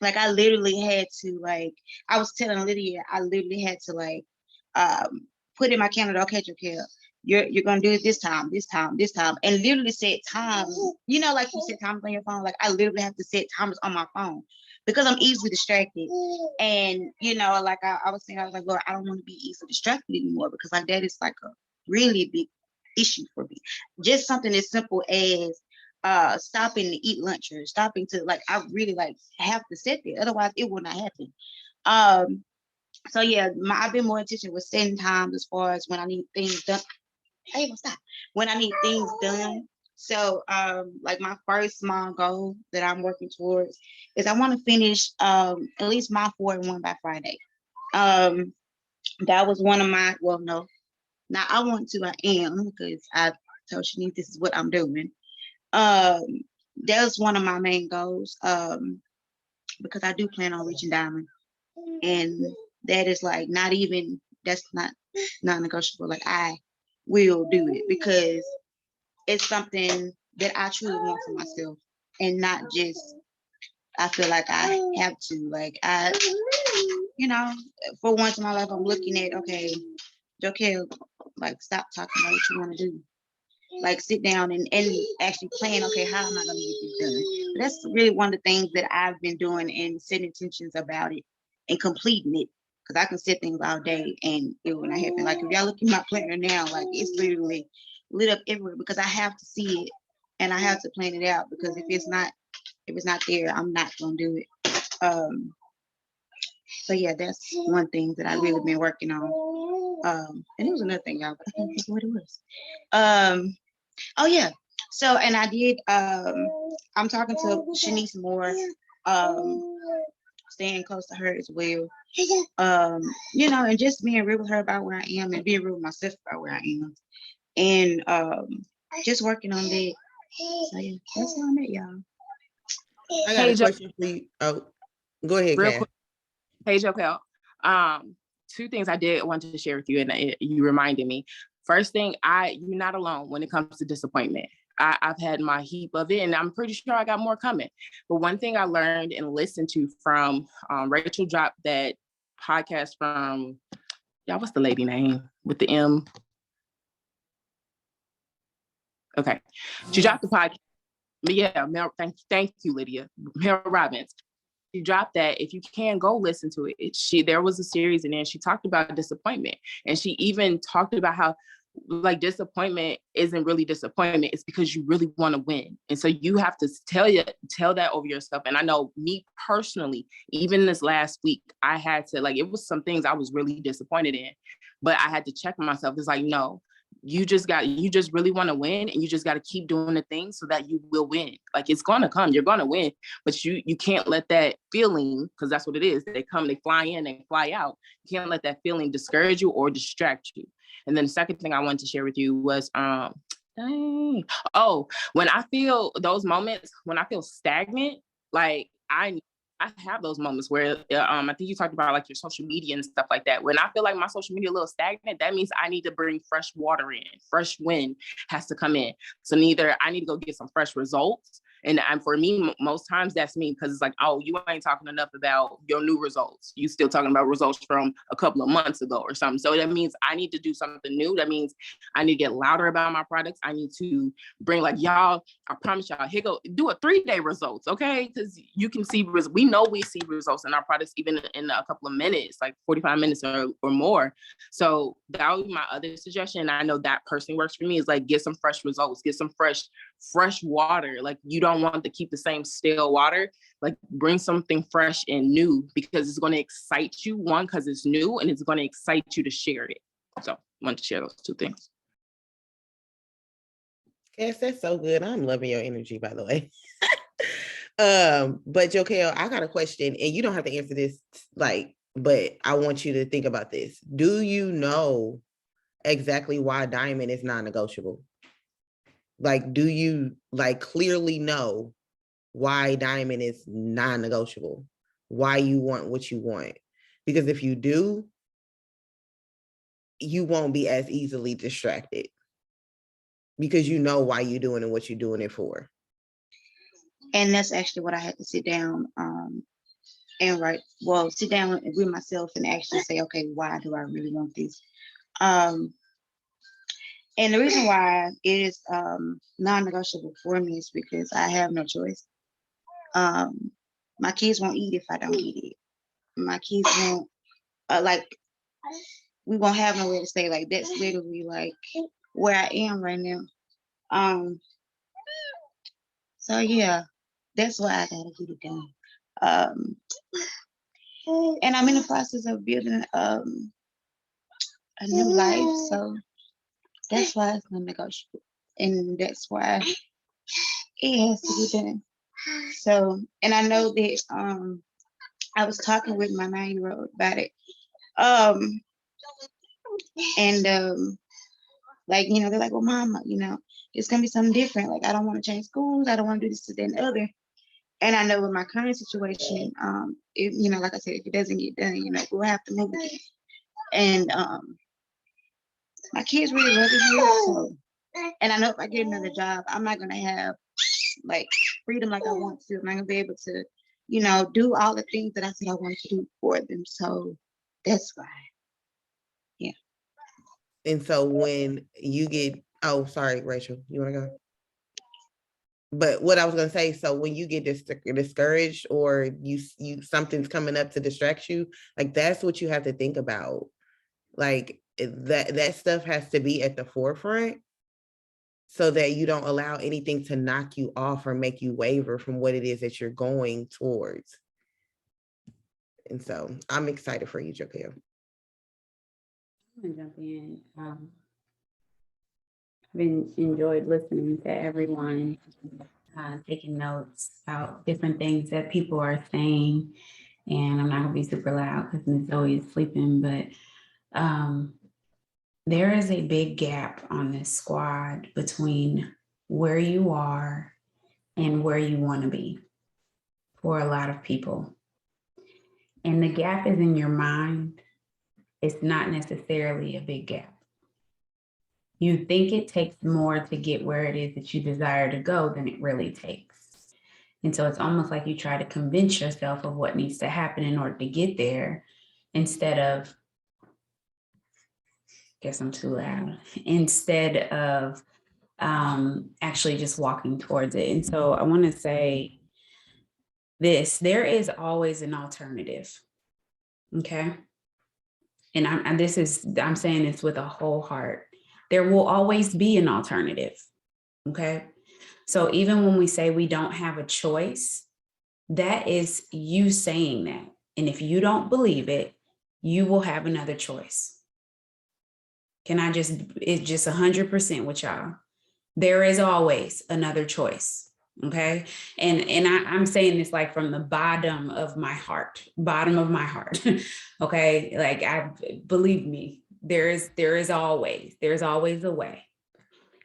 like I literally had to like, I was telling Lydia, I literally had to like put in my calendar, okay, Jokel, you're gonna do it this time, and literally set times. You know, like you set timers on your phone. Like I literally have to set timers on my phone because I'm easily distracted. And you know, like I was saying, I was like, Lord, I don't want to be easily distracted anymore because like that is like a really big issue for me. Just something as simple as stopping to eat lunch or stopping to like I really like have to sit there, otherwise it will not happen. So yeah, I've been more intentional with setting times as far as when I need things done. Hey, what's that? When I need things done. So like my first small goal that I'm working towards is I want to finish at least my 4-in-1 by Friday. That was one of my, well, no, now I want to, I am, because I told Shanice this is what I'm doing. That was one of my main goals, because I do plan on reaching diamond, and that is like not even, that's not non-negotiable. Like I will do it because it's something that I truly want for myself, and not just I feel like I have to. Like I, you know, for once in my life, I'm looking at, okay, Jokel, like stop talking about what you want to do. Like sit down and actually plan, okay, how am I gonna get this done? But that's really one of the things that I've been doing and setting intentions about it and completing it. Because I can set things all day and it will not happen. Like if y'all look at my planner now, like it's literally lit up everywhere because I have to see it and I have to plan it out because if it's not there, I'm not gonna do it. So yeah, that's one thing that I really been working on. And it was another thing, y'all, but I can't think of what it was. Oh yeah. So and I did I'm talking to Shanice more, staying close to her as well. You know, and just being real with her about where I am and being real with myself about where I am. And just working on that. So yeah, that's where I'm at, y'all. I got a question for you. Oh, go ahead, real Kat. quick. Hey, Jokel. Two things I did want to share with you, and you reminded me. First thing, you're not alone when it comes to disappointment. I've had my heap of it, and I'm pretty sure I got more coming. But one thing I learned and listened to from Rachel dropped that podcast from, y'all, what's the lady name with the M? Okay. She dropped the podcast. Yeah, Mel, thank you, Lydia. Mel Robbins. She dropped that. If you can, go listen to it. There was a series in there. She talked about disappointment, and she even talked about how like disappointment isn't really disappointment. It's because you really want to win, and so you have to tell that over yourself. And I know me personally, even this last week, I had to like it was some things I was really disappointed in, but I had to check myself. It's like no. You just really want to win, and you just got to keep doing the things so that you will win. Like it's going to come, you're going to win, but you can't let that feeling, because that's what it is. They come, they fly in, they fly out. You can't let that feeling discourage you or distract you. And then the second thing I wanted to share with you was, when I feel those moments, when I feel stagnant, like I have those moments where I think you talked about like your social media and stuff like that. When I feel like my social media a little stagnant, that means I need to bring fresh water in. Fresh wind has to come in. So either I need to go get some fresh results. And for me, most times that's me, because it's like, oh, you ain't talking enough about your new results. You still talking about results from a couple of months ago or something. So that means I need to do something new. That means I need to get louder about my products. I need to bring like, y'all, I promise y'all, here go, do a 3-day results, okay? Because you can see, we know we see results in our products even in a couple of minutes, like 45 minutes or more. So that would be my other suggestion. I know that personally works for me, is like get some fresh results, get some fresh water. Like you don't want to keep the same stale water. Like bring something fresh and new, because it's going to excite you, one, because it's new, and it's going to excite you to share it. So I want to share those two things. Yes, that's so good. I'm loving your energy, by the way. But Jokel, I got a question, and you don't have to answer this, like, but I want you to think about this. Do you know exactly why diamond is non-negotiable? Like, do you like clearly know why diamond is non-negotiable? Why you want what you want? Because if you do, you won't be as easily distracted. because you know why you're doing it, what you're doing it for. And that's actually what I had to sit down and sit down with myself and actually say, okay, why do I really want this? And the reason why it is non-negotiable for me is because I have no choice. My kids won't eat if I don't eat it. My kids won't we won't have nowhere to stay. Like that's literally like where I am right now. So yeah, that's why I gotta get it done. And I'm in the process of building a new life, so that's why it's non-negotiable, and that's why it has to be done. So, and I know that I was talking with my 9-year-old about it, and like they're like, well, Mama, it's gonna be something different. Like I don't want to change schools. I don't want to do this, to that, and the other. And I know in my current situation, if like I said, if it doesn't get done, we'll have to move again. And my kids really love it here. So, and I know if I get another job, I'm not gonna have like freedom like I want to. I'm not gonna be able to, do all the things that I said I wanted to do for them. So that's why. Yeah. And so when you get, oh, sorry, Rachel, you want to go? But what I was gonna say, so when you get discouraged or you something's coming up to distract you, like that's what you have to think about. Like that stuff has to be at the forefront so that you don't allow anything to knock you off or make you waver from what it is that you're going towards. And so I'm excited for you, Jaquel. I'm gonna jump in. I've enjoyed listening to everyone, taking notes about different things that people are saying. And I'm not gonna be super loud because Miss Zoe is sleeping, but there is a big gap on this squad between where you are and where you want to be for a lot of people. And the gap is in your mind. It's not necessarily a big gap. You think it takes more to get where it is that you desire to go than it really takes. And so it's almost like you try to convince yourself of what needs to happen in order to get there instead of, guess I'm too loud, instead of actually just walking towards it. And so I want to say this, there is always an alternative. Okay. And I'm saying this with a whole heart. There will always be an alternative. Okay. So even when we say we don't have a choice, that is you saying that. And if you don't believe it, you will have another choice. It's just 100% with y'all. There is always another choice. Okay. And I'm saying this like from the bottom of my heart. Okay. Like believe me, there's always a way.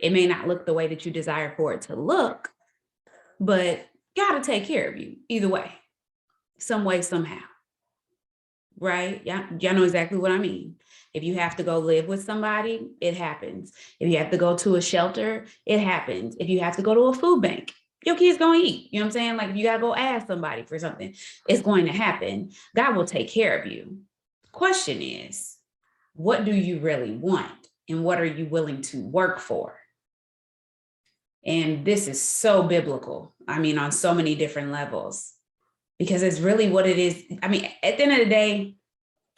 It may not look the way that you desire for it to look, but God will take care of you either way, some way, somehow. Right? Y'all know exactly what I mean. If you have to go live with somebody, it happens. If you have to go to a shelter, it happens. If you have to go to a food bank, your kid's going to eat. You know what I'm saying? Like if you got to go ask somebody for something, it's going to happen. God will take care of you. Question is, what do you really want? And what are you willing to work for? And this is so biblical. I mean, on so many different levels, because it's really what it is. I mean, at the end of the day,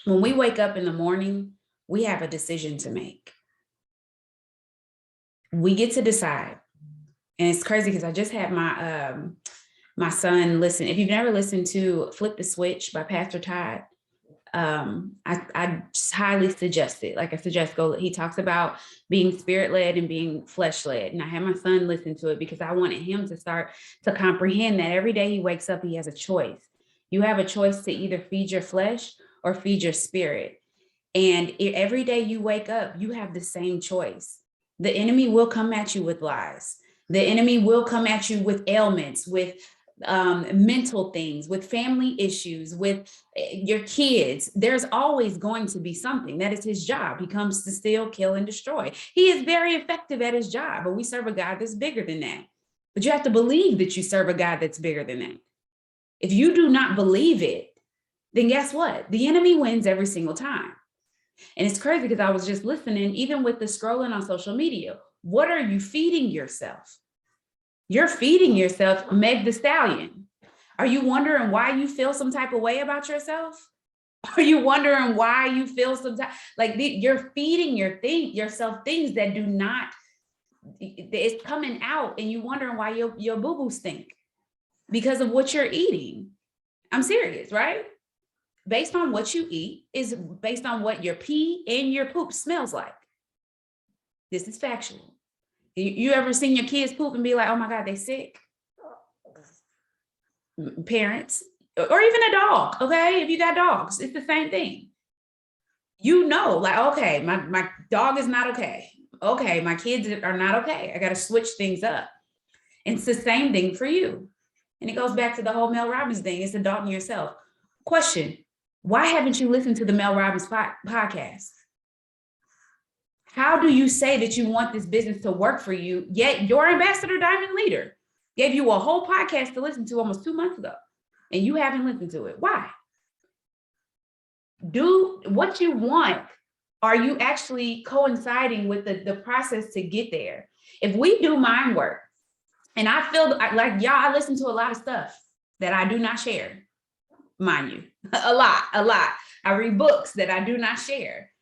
when we wake up in the morning, we have a decision to make. We get to decide. And it's crazy because I just had my son listen. If you've never listened to Flip the Switch by Pastor Todd, I just highly suggest it. Like I suggest go. He talks about being spirit-led and being flesh-led. And I had my son listen to it because I wanted him to start to comprehend that every day he wakes up, he has a choice. You have a choice to either feed your flesh or feed your spirit. And every day you wake up, you have the same choice. The enemy will come at you with lies. The enemy will come at you with ailments, with mental things, with family issues, with your kids. There's always going to be something. That is his job. He comes to steal, kill, and destroy. He is very effective at his job, but we serve a God that's bigger than that. But you have to believe that you serve a God that's bigger than that. If you do not believe it, then guess what? The enemy wins every single time. And it's crazy because I was just listening, even with the scrolling on social media. What are you feeding yourself? You're feeding yourself Meg the Stallion. Are you wondering why you feel some type of way about yourself? Are you wondering why you feel some type, like you're feeding yourself things that do not, it's coming out, and you wondering why your boo-boo stink because of what you're eating. I'm serious, right? Based on what you eat is based on what your pee and your poop smells like. This is factual. You ever seen your kids poop and be like, oh my God, they sick? Parents, or even a dog, okay? If you got dogs, it's the same thing. You know, like, okay, my dog is not okay. Okay, my kids are not okay. I got to switch things up. And it's the same thing for you. And it goes back to the whole Mel Robbins thing. It's adulting yourself. Question, why haven't you listened to the Mel Robbins podcast? How do you say that you want this business to work for you, yet your ambassador diamond leader gave you a whole podcast to listen to almost 2 months ago, and you haven't listened to it? Why? Do what you want. Are you actually coinciding with the process to get there? If we do mind work, and I feel like y'all, I listen to a lot of stuff that I do not share, mind you, a lot. I read books that I do not share.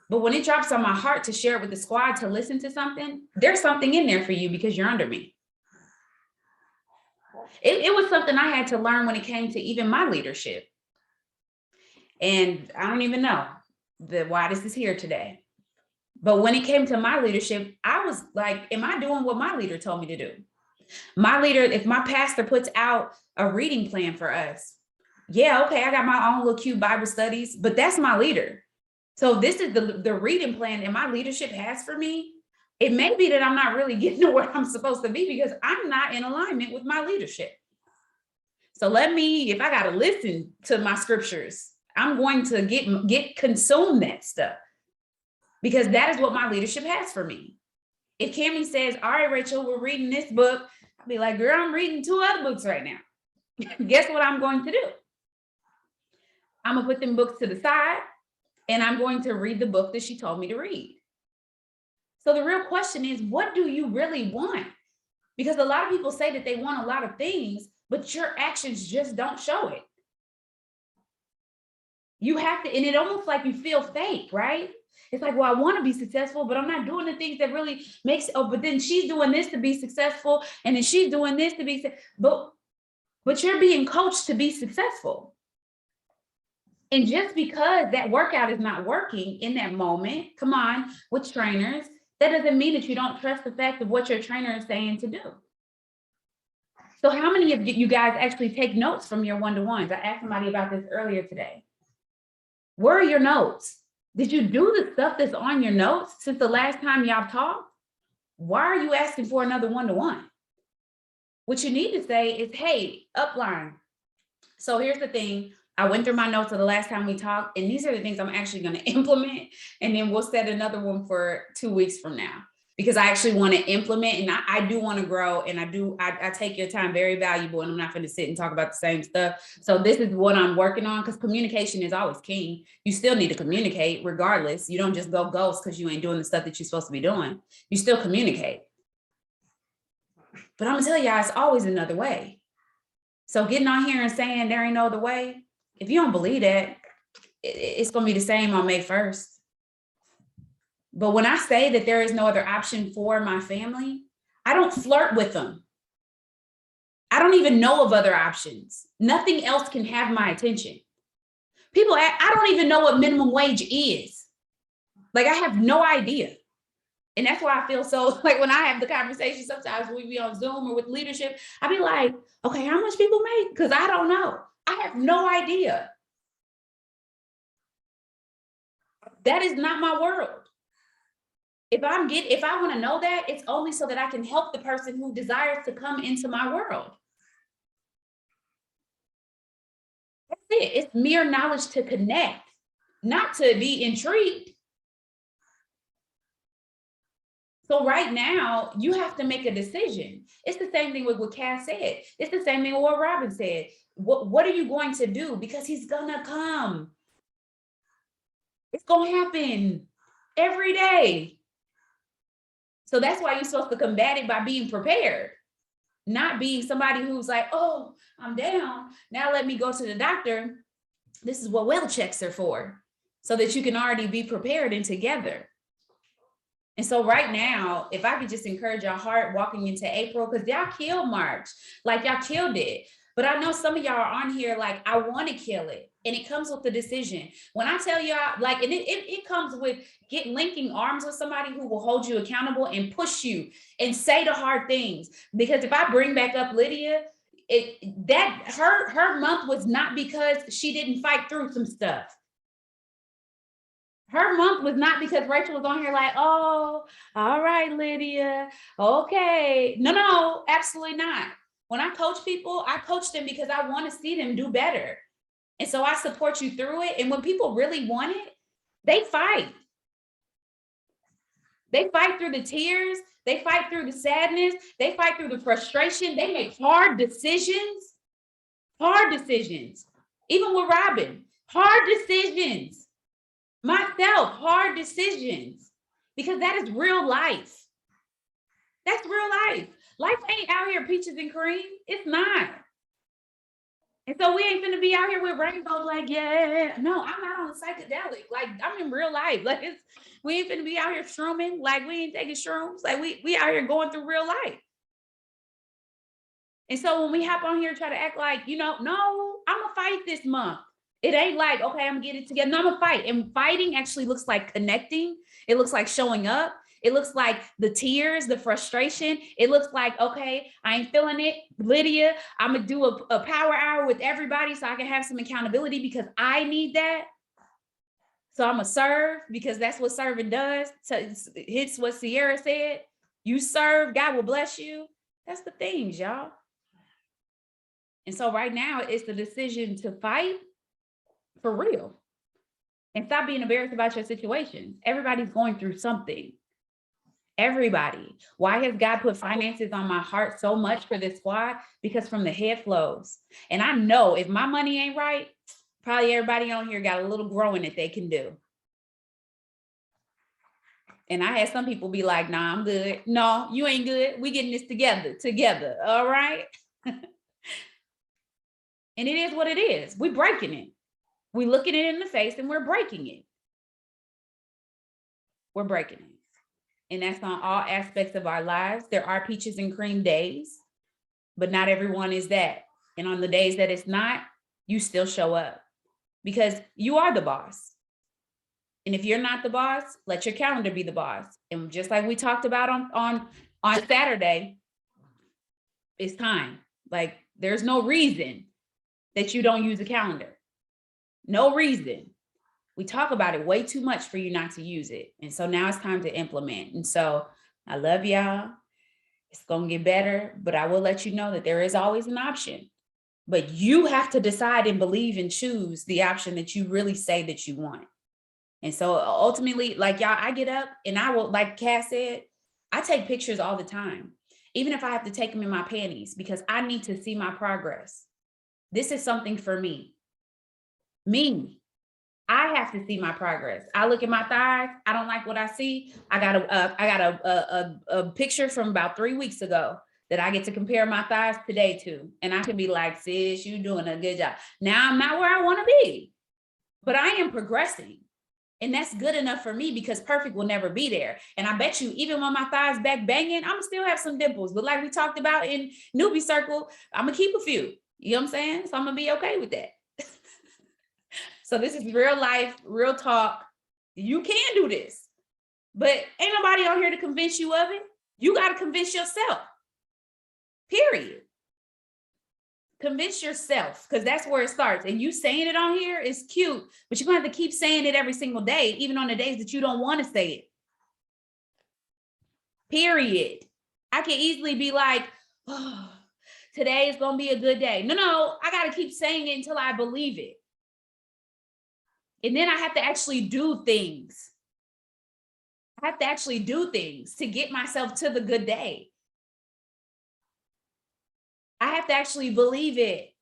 But when it drops on my heart to share it with the squad, to listen to something, there's something in there for you because you're under me. It was something I had to learn when it came to even my leadership. And I don't even know why this is here today. But when it came to my leadership, I was like, am I doing what my leader told me to do? My leader, if my pastor puts out a reading plan for us, yeah, okay, I got my own little cute Bible studies, but that's my leader. So this is the reading plan that my leadership has for me. It may be that I'm not really getting to where I'm supposed to be because I'm not in alignment with my leadership. So if I got to listen to my scriptures, I'm going to consume that stuff because that is what my leadership has for me. If Cammie says, all right, Rachel, we're reading this book, I'll be like, girl, I'm reading 2 other books right now. Guess what I'm going to do? I'm going to put them books to the side and I'm going to read the book that she told me to read. So the real question is, what do you really want? Because a lot of people say that they want a lot of things, but your actions just don't show it. You have to, and it almost like you feel fake, right? It's like, well, I want to be successful, but I'm not doing the things that really makes, but then she's doing this to be successful. And then she's doing this to be, but you're being coached to be successful. And just because that workout is not working in that moment, come on, with trainers, that doesn't mean that you don't trust the fact of what your trainer is saying to do. So how many of you guys actually take notes from your one-to-ones? I asked somebody about this earlier today. Where are your notes? Did you do the stuff that's on your notes since the last time y'all talked? Why are you asking for another one-to-one? What you need to say is, hey, upline. So here's the thing. I went through my notes of the last time we talked, and these are the things I'm actually going to implement. And then we'll set another one for 2 weeks from now, because I actually want to implement, and I do want to grow, and I take your time very valuable, and I'm not going to sit and talk about the same stuff. So this is what I'm working on, because communication is always king. You still need to communicate regardless. You don't just go ghost because you ain't doing the stuff that you're supposed to be doing. You still communicate. But I'm going to tell y'all, it's always another way. So getting on here and saying there ain't no other way, if you don't believe that, it's going to be the same on May 1st. But when I say that there is no other option for my family, I don't flirt with them. I don't even know of other options. Nothing else can have my attention. People, I don't even know what minimum wage is. Like, I have no idea. And that's why I feel so, like, when I have the conversation, sometimes when we be on Zoom or with leadership, I be like, okay, how much people make? Because I don't know. I have no idea. That is not my world. If I want to know that, it's only so that I can help the person who desires to come into my world. it. It's mere knowledge to connect, not to be intrigued. So right now, you have to make a decision. It's the same thing with what Cass said. It's the same thing with what Robin said. What are you going to do? Because he's gonna come. It's gonna happen every day. So that's why you're supposed to combat it by being prepared, not being somebody who's like, oh, I'm down. Now let me go to the doctor. This is what well checks are for, so that you can already be prepared and together. And so right now, if I could just encourage your heart walking into April, because y'all killed March, like y'all killed it. But I know some of y'all are on here like, I want to kill it. And it comes with the decision. When I tell y'all, like, and it comes with linking arms with somebody who will hold you accountable and push you and say the hard things. Because if I bring back up Lydia, her month was not because she didn't fight through some stuff. Her month was not because Rachel was on here like, oh, all right, Lydia, okay. No, absolutely not. When I coach people, I coach them because I want to see them do better. And so I support you through it. And when people really want it, they fight. They fight through the tears. They fight through the sadness. They fight through the frustration. They make hard decisions. Hard decisions. Even with Robin, hard decisions. Myself, hard decisions, because that is real life. That's real life. Life ain't out here peaches and cream. It's not. And so we ain't gonna be out here with rainbows like, yeah. No, I'm not on a psychedelic. Like, I'm in real life. Like, we ain't gonna be out here shrooming. Like, we ain't taking shrooms. Like, we out here going through real life. And so when we hop on here and try to act like, no, I'm gonna fight this month. It ain't like, okay, I'm getting it together. No, I'm gonna fight. And fighting actually looks like connecting. It looks like showing up. It looks like the tears, the frustration. It looks like, okay, I ain't feeling it. Lydia, I'm gonna do a power hour with everybody so I can have some accountability because I need that. So I'm gonna serve because that's what serving does. So it's what Sierra said. You serve, God will bless you. That's the things, y'all. And so right now it's the decision to fight for real. And stop being embarrassed about your situations. Everybody's going through something. Everybody. Why has God put finances on my heart so much for this squad? Because from the head flows. And I know if my money ain't right, probably everybody on here got a little growing that they can do. And I had some people be like, nah, I'm good. No, you ain't good. We getting this together. All right. And it is what it is. We breaking it. We looking it in the face and we're breaking it. We're breaking it. And that's on all aspects of our lives. There are peaches and cream days, but not everyone is that. And on the days that it's not, you still show up because you are the boss. And if you're not the boss, let your calendar be the boss. And just like we talked about on Saturday, it's time. Like, there's no reason that you don't use a calendar. No reason. We talk about it way too much for you not to use it. And so now it's time to implement. And so I love y'all. It's going to get better, but I will let you know that there is always an option. But you have to decide and believe and choose the option that you really say that you want. And so ultimately, like y'all, I get up and I will, like Cass said, I take pictures all the time, even if I have to take them in my panties, because I need to see my progress. This is something for me. I have to see my progress. I look at my thighs. I don't like what I see. I got a picture from about 3 weeks ago that I get to compare my thighs today to. And I can be like, sis, you doing a good job. Now I'm not where I want to be, but I am progressing. And that's good enough for me because perfect will never be there. And I bet you, even when my thighs back banging, I'm still have some dimples. But like we talked about in Newbie Circle, I'm going to keep a few. You know what I'm saying? So I'm going to be okay with that. So this is real life, real talk. You can do this, but ain't nobody on here to convince you of it. You got to convince yourself, period. Convince yourself, because that's where it starts. And you saying it on here is cute, but you're going to have to keep saying it every single day, even on the days that you don't want to say it. Period. I can easily be like, oh, today is going to be a good day. No, I got to keep saying it until I believe it. And then I have to actually do things. I have to actually do things to get myself to the good day. I have to actually believe it.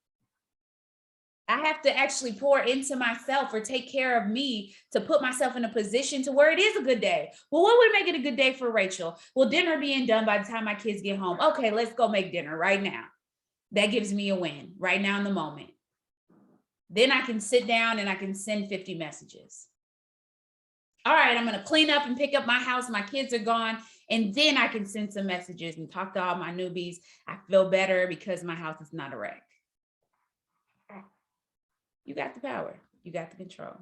I have to actually pour into myself or take care of me to put myself in a position to where it is a good day. Well, what would make it a good day for Rachel? Well, dinner being done by the time my kids get home. Okay, let's go make dinner right now. That gives me a win right now in the moment. Then I can sit down and I can send 50 messages. All right, I'm going to clean up and pick up my house. My kids are gone. And then I can send some messages and talk to all my newbies. I feel better because my house is not a wreck. You got the power. You got the control.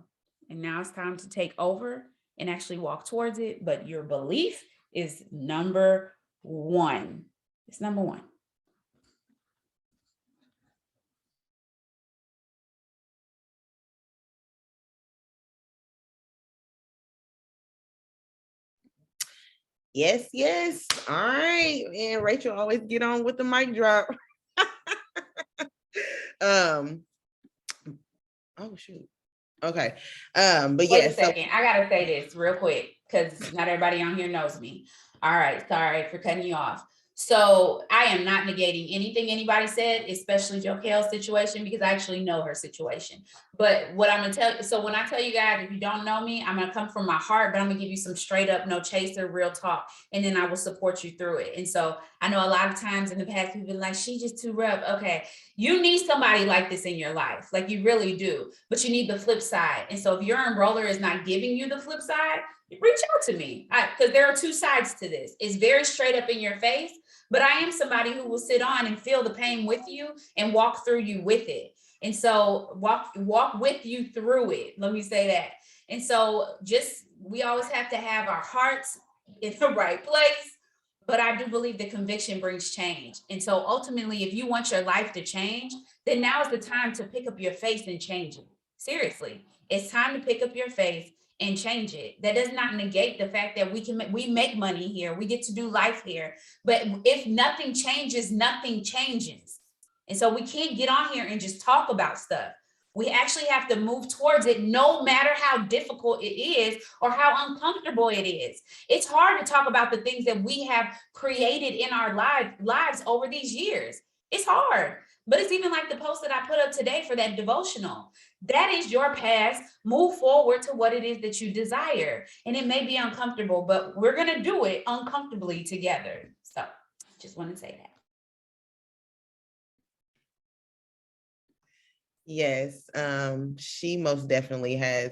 And now it's time to take over and actually walk towards it. But your belief is number one. It's number one. Yes, yes. All right. And Rachel always get on with the mic drop. Oh shoot. Okay. But Wait yeah, a second. I gotta say this real quick because not everybody on here knows me. All right, sorry for cutting you off. So I am not negating anything anybody said, especially Jokel's situation, because I actually know her situation. But what I'm gonna tell you, so when I tell you guys, if you don't know me, I'm gonna come from my heart, but I'm gonna give you some straight up, no chaser, real talk, and then I will support you through it. And so I know a lot of times in the past, people been like, she just too rough. Okay, you need somebody like this in your life, like you really do, but you need the flip side. And so if your enroller is not giving you the flip side, reach out to me, because there are two sides to this. It's very straight up in your face, but I am somebody who will sit on and feel the pain with you and walk through you with it. And so walk with you through it. Let me say that. And so we always have to have our hearts in the right place. But I do believe that conviction brings change. And so ultimately, if you want your life to change, then now is the time to pick up your face and change it. Seriously, it's time to pick up your face and change it. That does not negate the fact that we make money here. We get to do life here. But if nothing changes, nothing changes. And so we can't get on here and just talk about stuff. We actually have to move towards it no matter how difficult it is or how uncomfortable it is. It's hard to talk about the things that we have created in our lives over these years. It's hard. But it's even like the post that I put up today for that devotional. That is your past. Move forward to what it is that you desire. And it may be uncomfortable, but we're going to do it uncomfortably together. So just want to say that. Yes, she most definitely has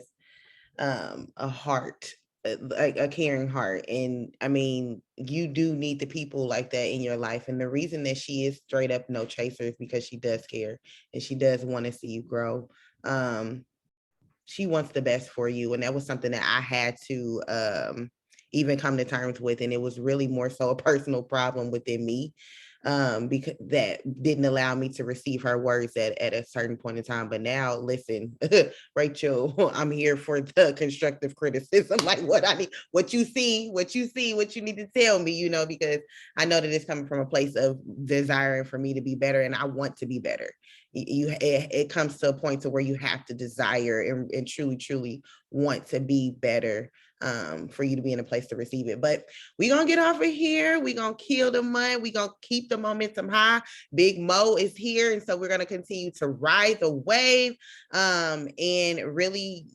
a heart, like a caring heart. And I mean, you do need the people like that in your life. And the reason that she is straight up no chaser is because she does care and she does want to see you grow. She wants the best for you. And that was something that I had to even come to terms with. And it was really more so a personal problem within me, because that didn't allow me to receive her words at a certain point in time. But now, listen, Rachel, I'm here for the constructive criticism, like what I need, what you see, what you need to tell me, because I know that it's coming from a place of desiring for me to be better, and I want to be better. It comes to a point to where you have to desire and truly want to be better, for you to be in a place to receive it. But we're gonna get off of here. We're gonna kill the month. We're gonna keep the momentum high. Big Mo is here, and so we're gonna continue to ride the wave, and really,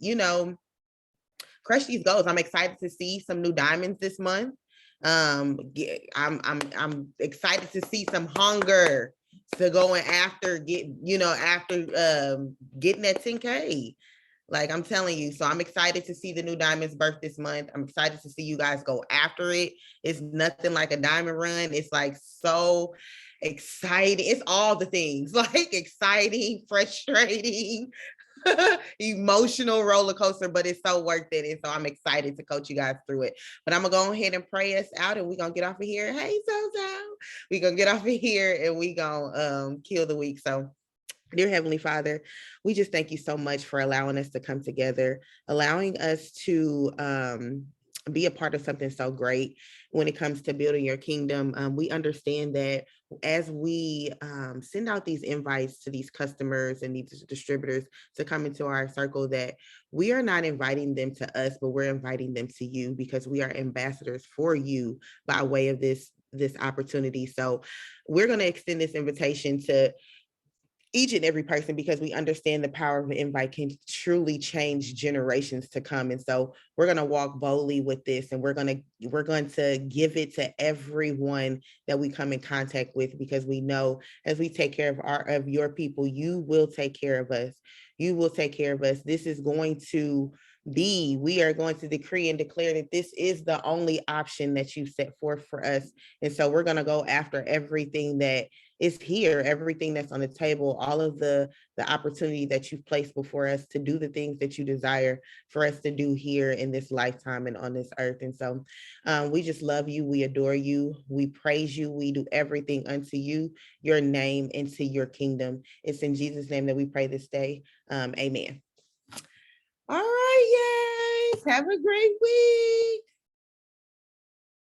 crush these goals. I'm excited to see some new diamonds this month. I'm excited to see some hunger to going after getting that 10K. Like I'm telling you, so I'm excited to see the new diamonds birth this month. I'm excited to see you guys go after it. It's nothing like a diamond run. It's like so exciting. It's all the things, like exciting, frustrating, emotional roller coaster, but it's so worth it. And so I'm excited to coach you guys through it. But I'm gonna go ahead and pray us out, and we're gonna get off of here. Hey, we're gonna get off of here and we gonna kill the week. So dear Heavenly Father, we just thank you so much for allowing us to come together, allowing us to be a part of something so great when it comes to building your kingdom. We understand that as we send out these invites to these customers and these distributors to come into our circle, that we are not inviting them to us, but we're inviting them to you, because we are ambassadors for you by way of this opportunity. So we're going to extend this invitation to each and every person, because we understand the power of an invite can truly change generations to come. And so we're going to walk boldly with this, and we're going to give it to everyone that we come in contact with, because we know as we take care of your people, you will take care of us. You will take care of us. This is going to we are going to decree and declare that this is the only option that you set forth for us. And so we're going to go after everything that is here, everything that's on the table, all of the opportunity that you've placed before us to do the things that you desire for us to do here in this lifetime and on this earth. And so we just love you. We adore you. We praise you. We do everything unto you, your name, and to your kingdom. It's in Jesus' name that we pray this day. Amen. All right, yes. Have a great week.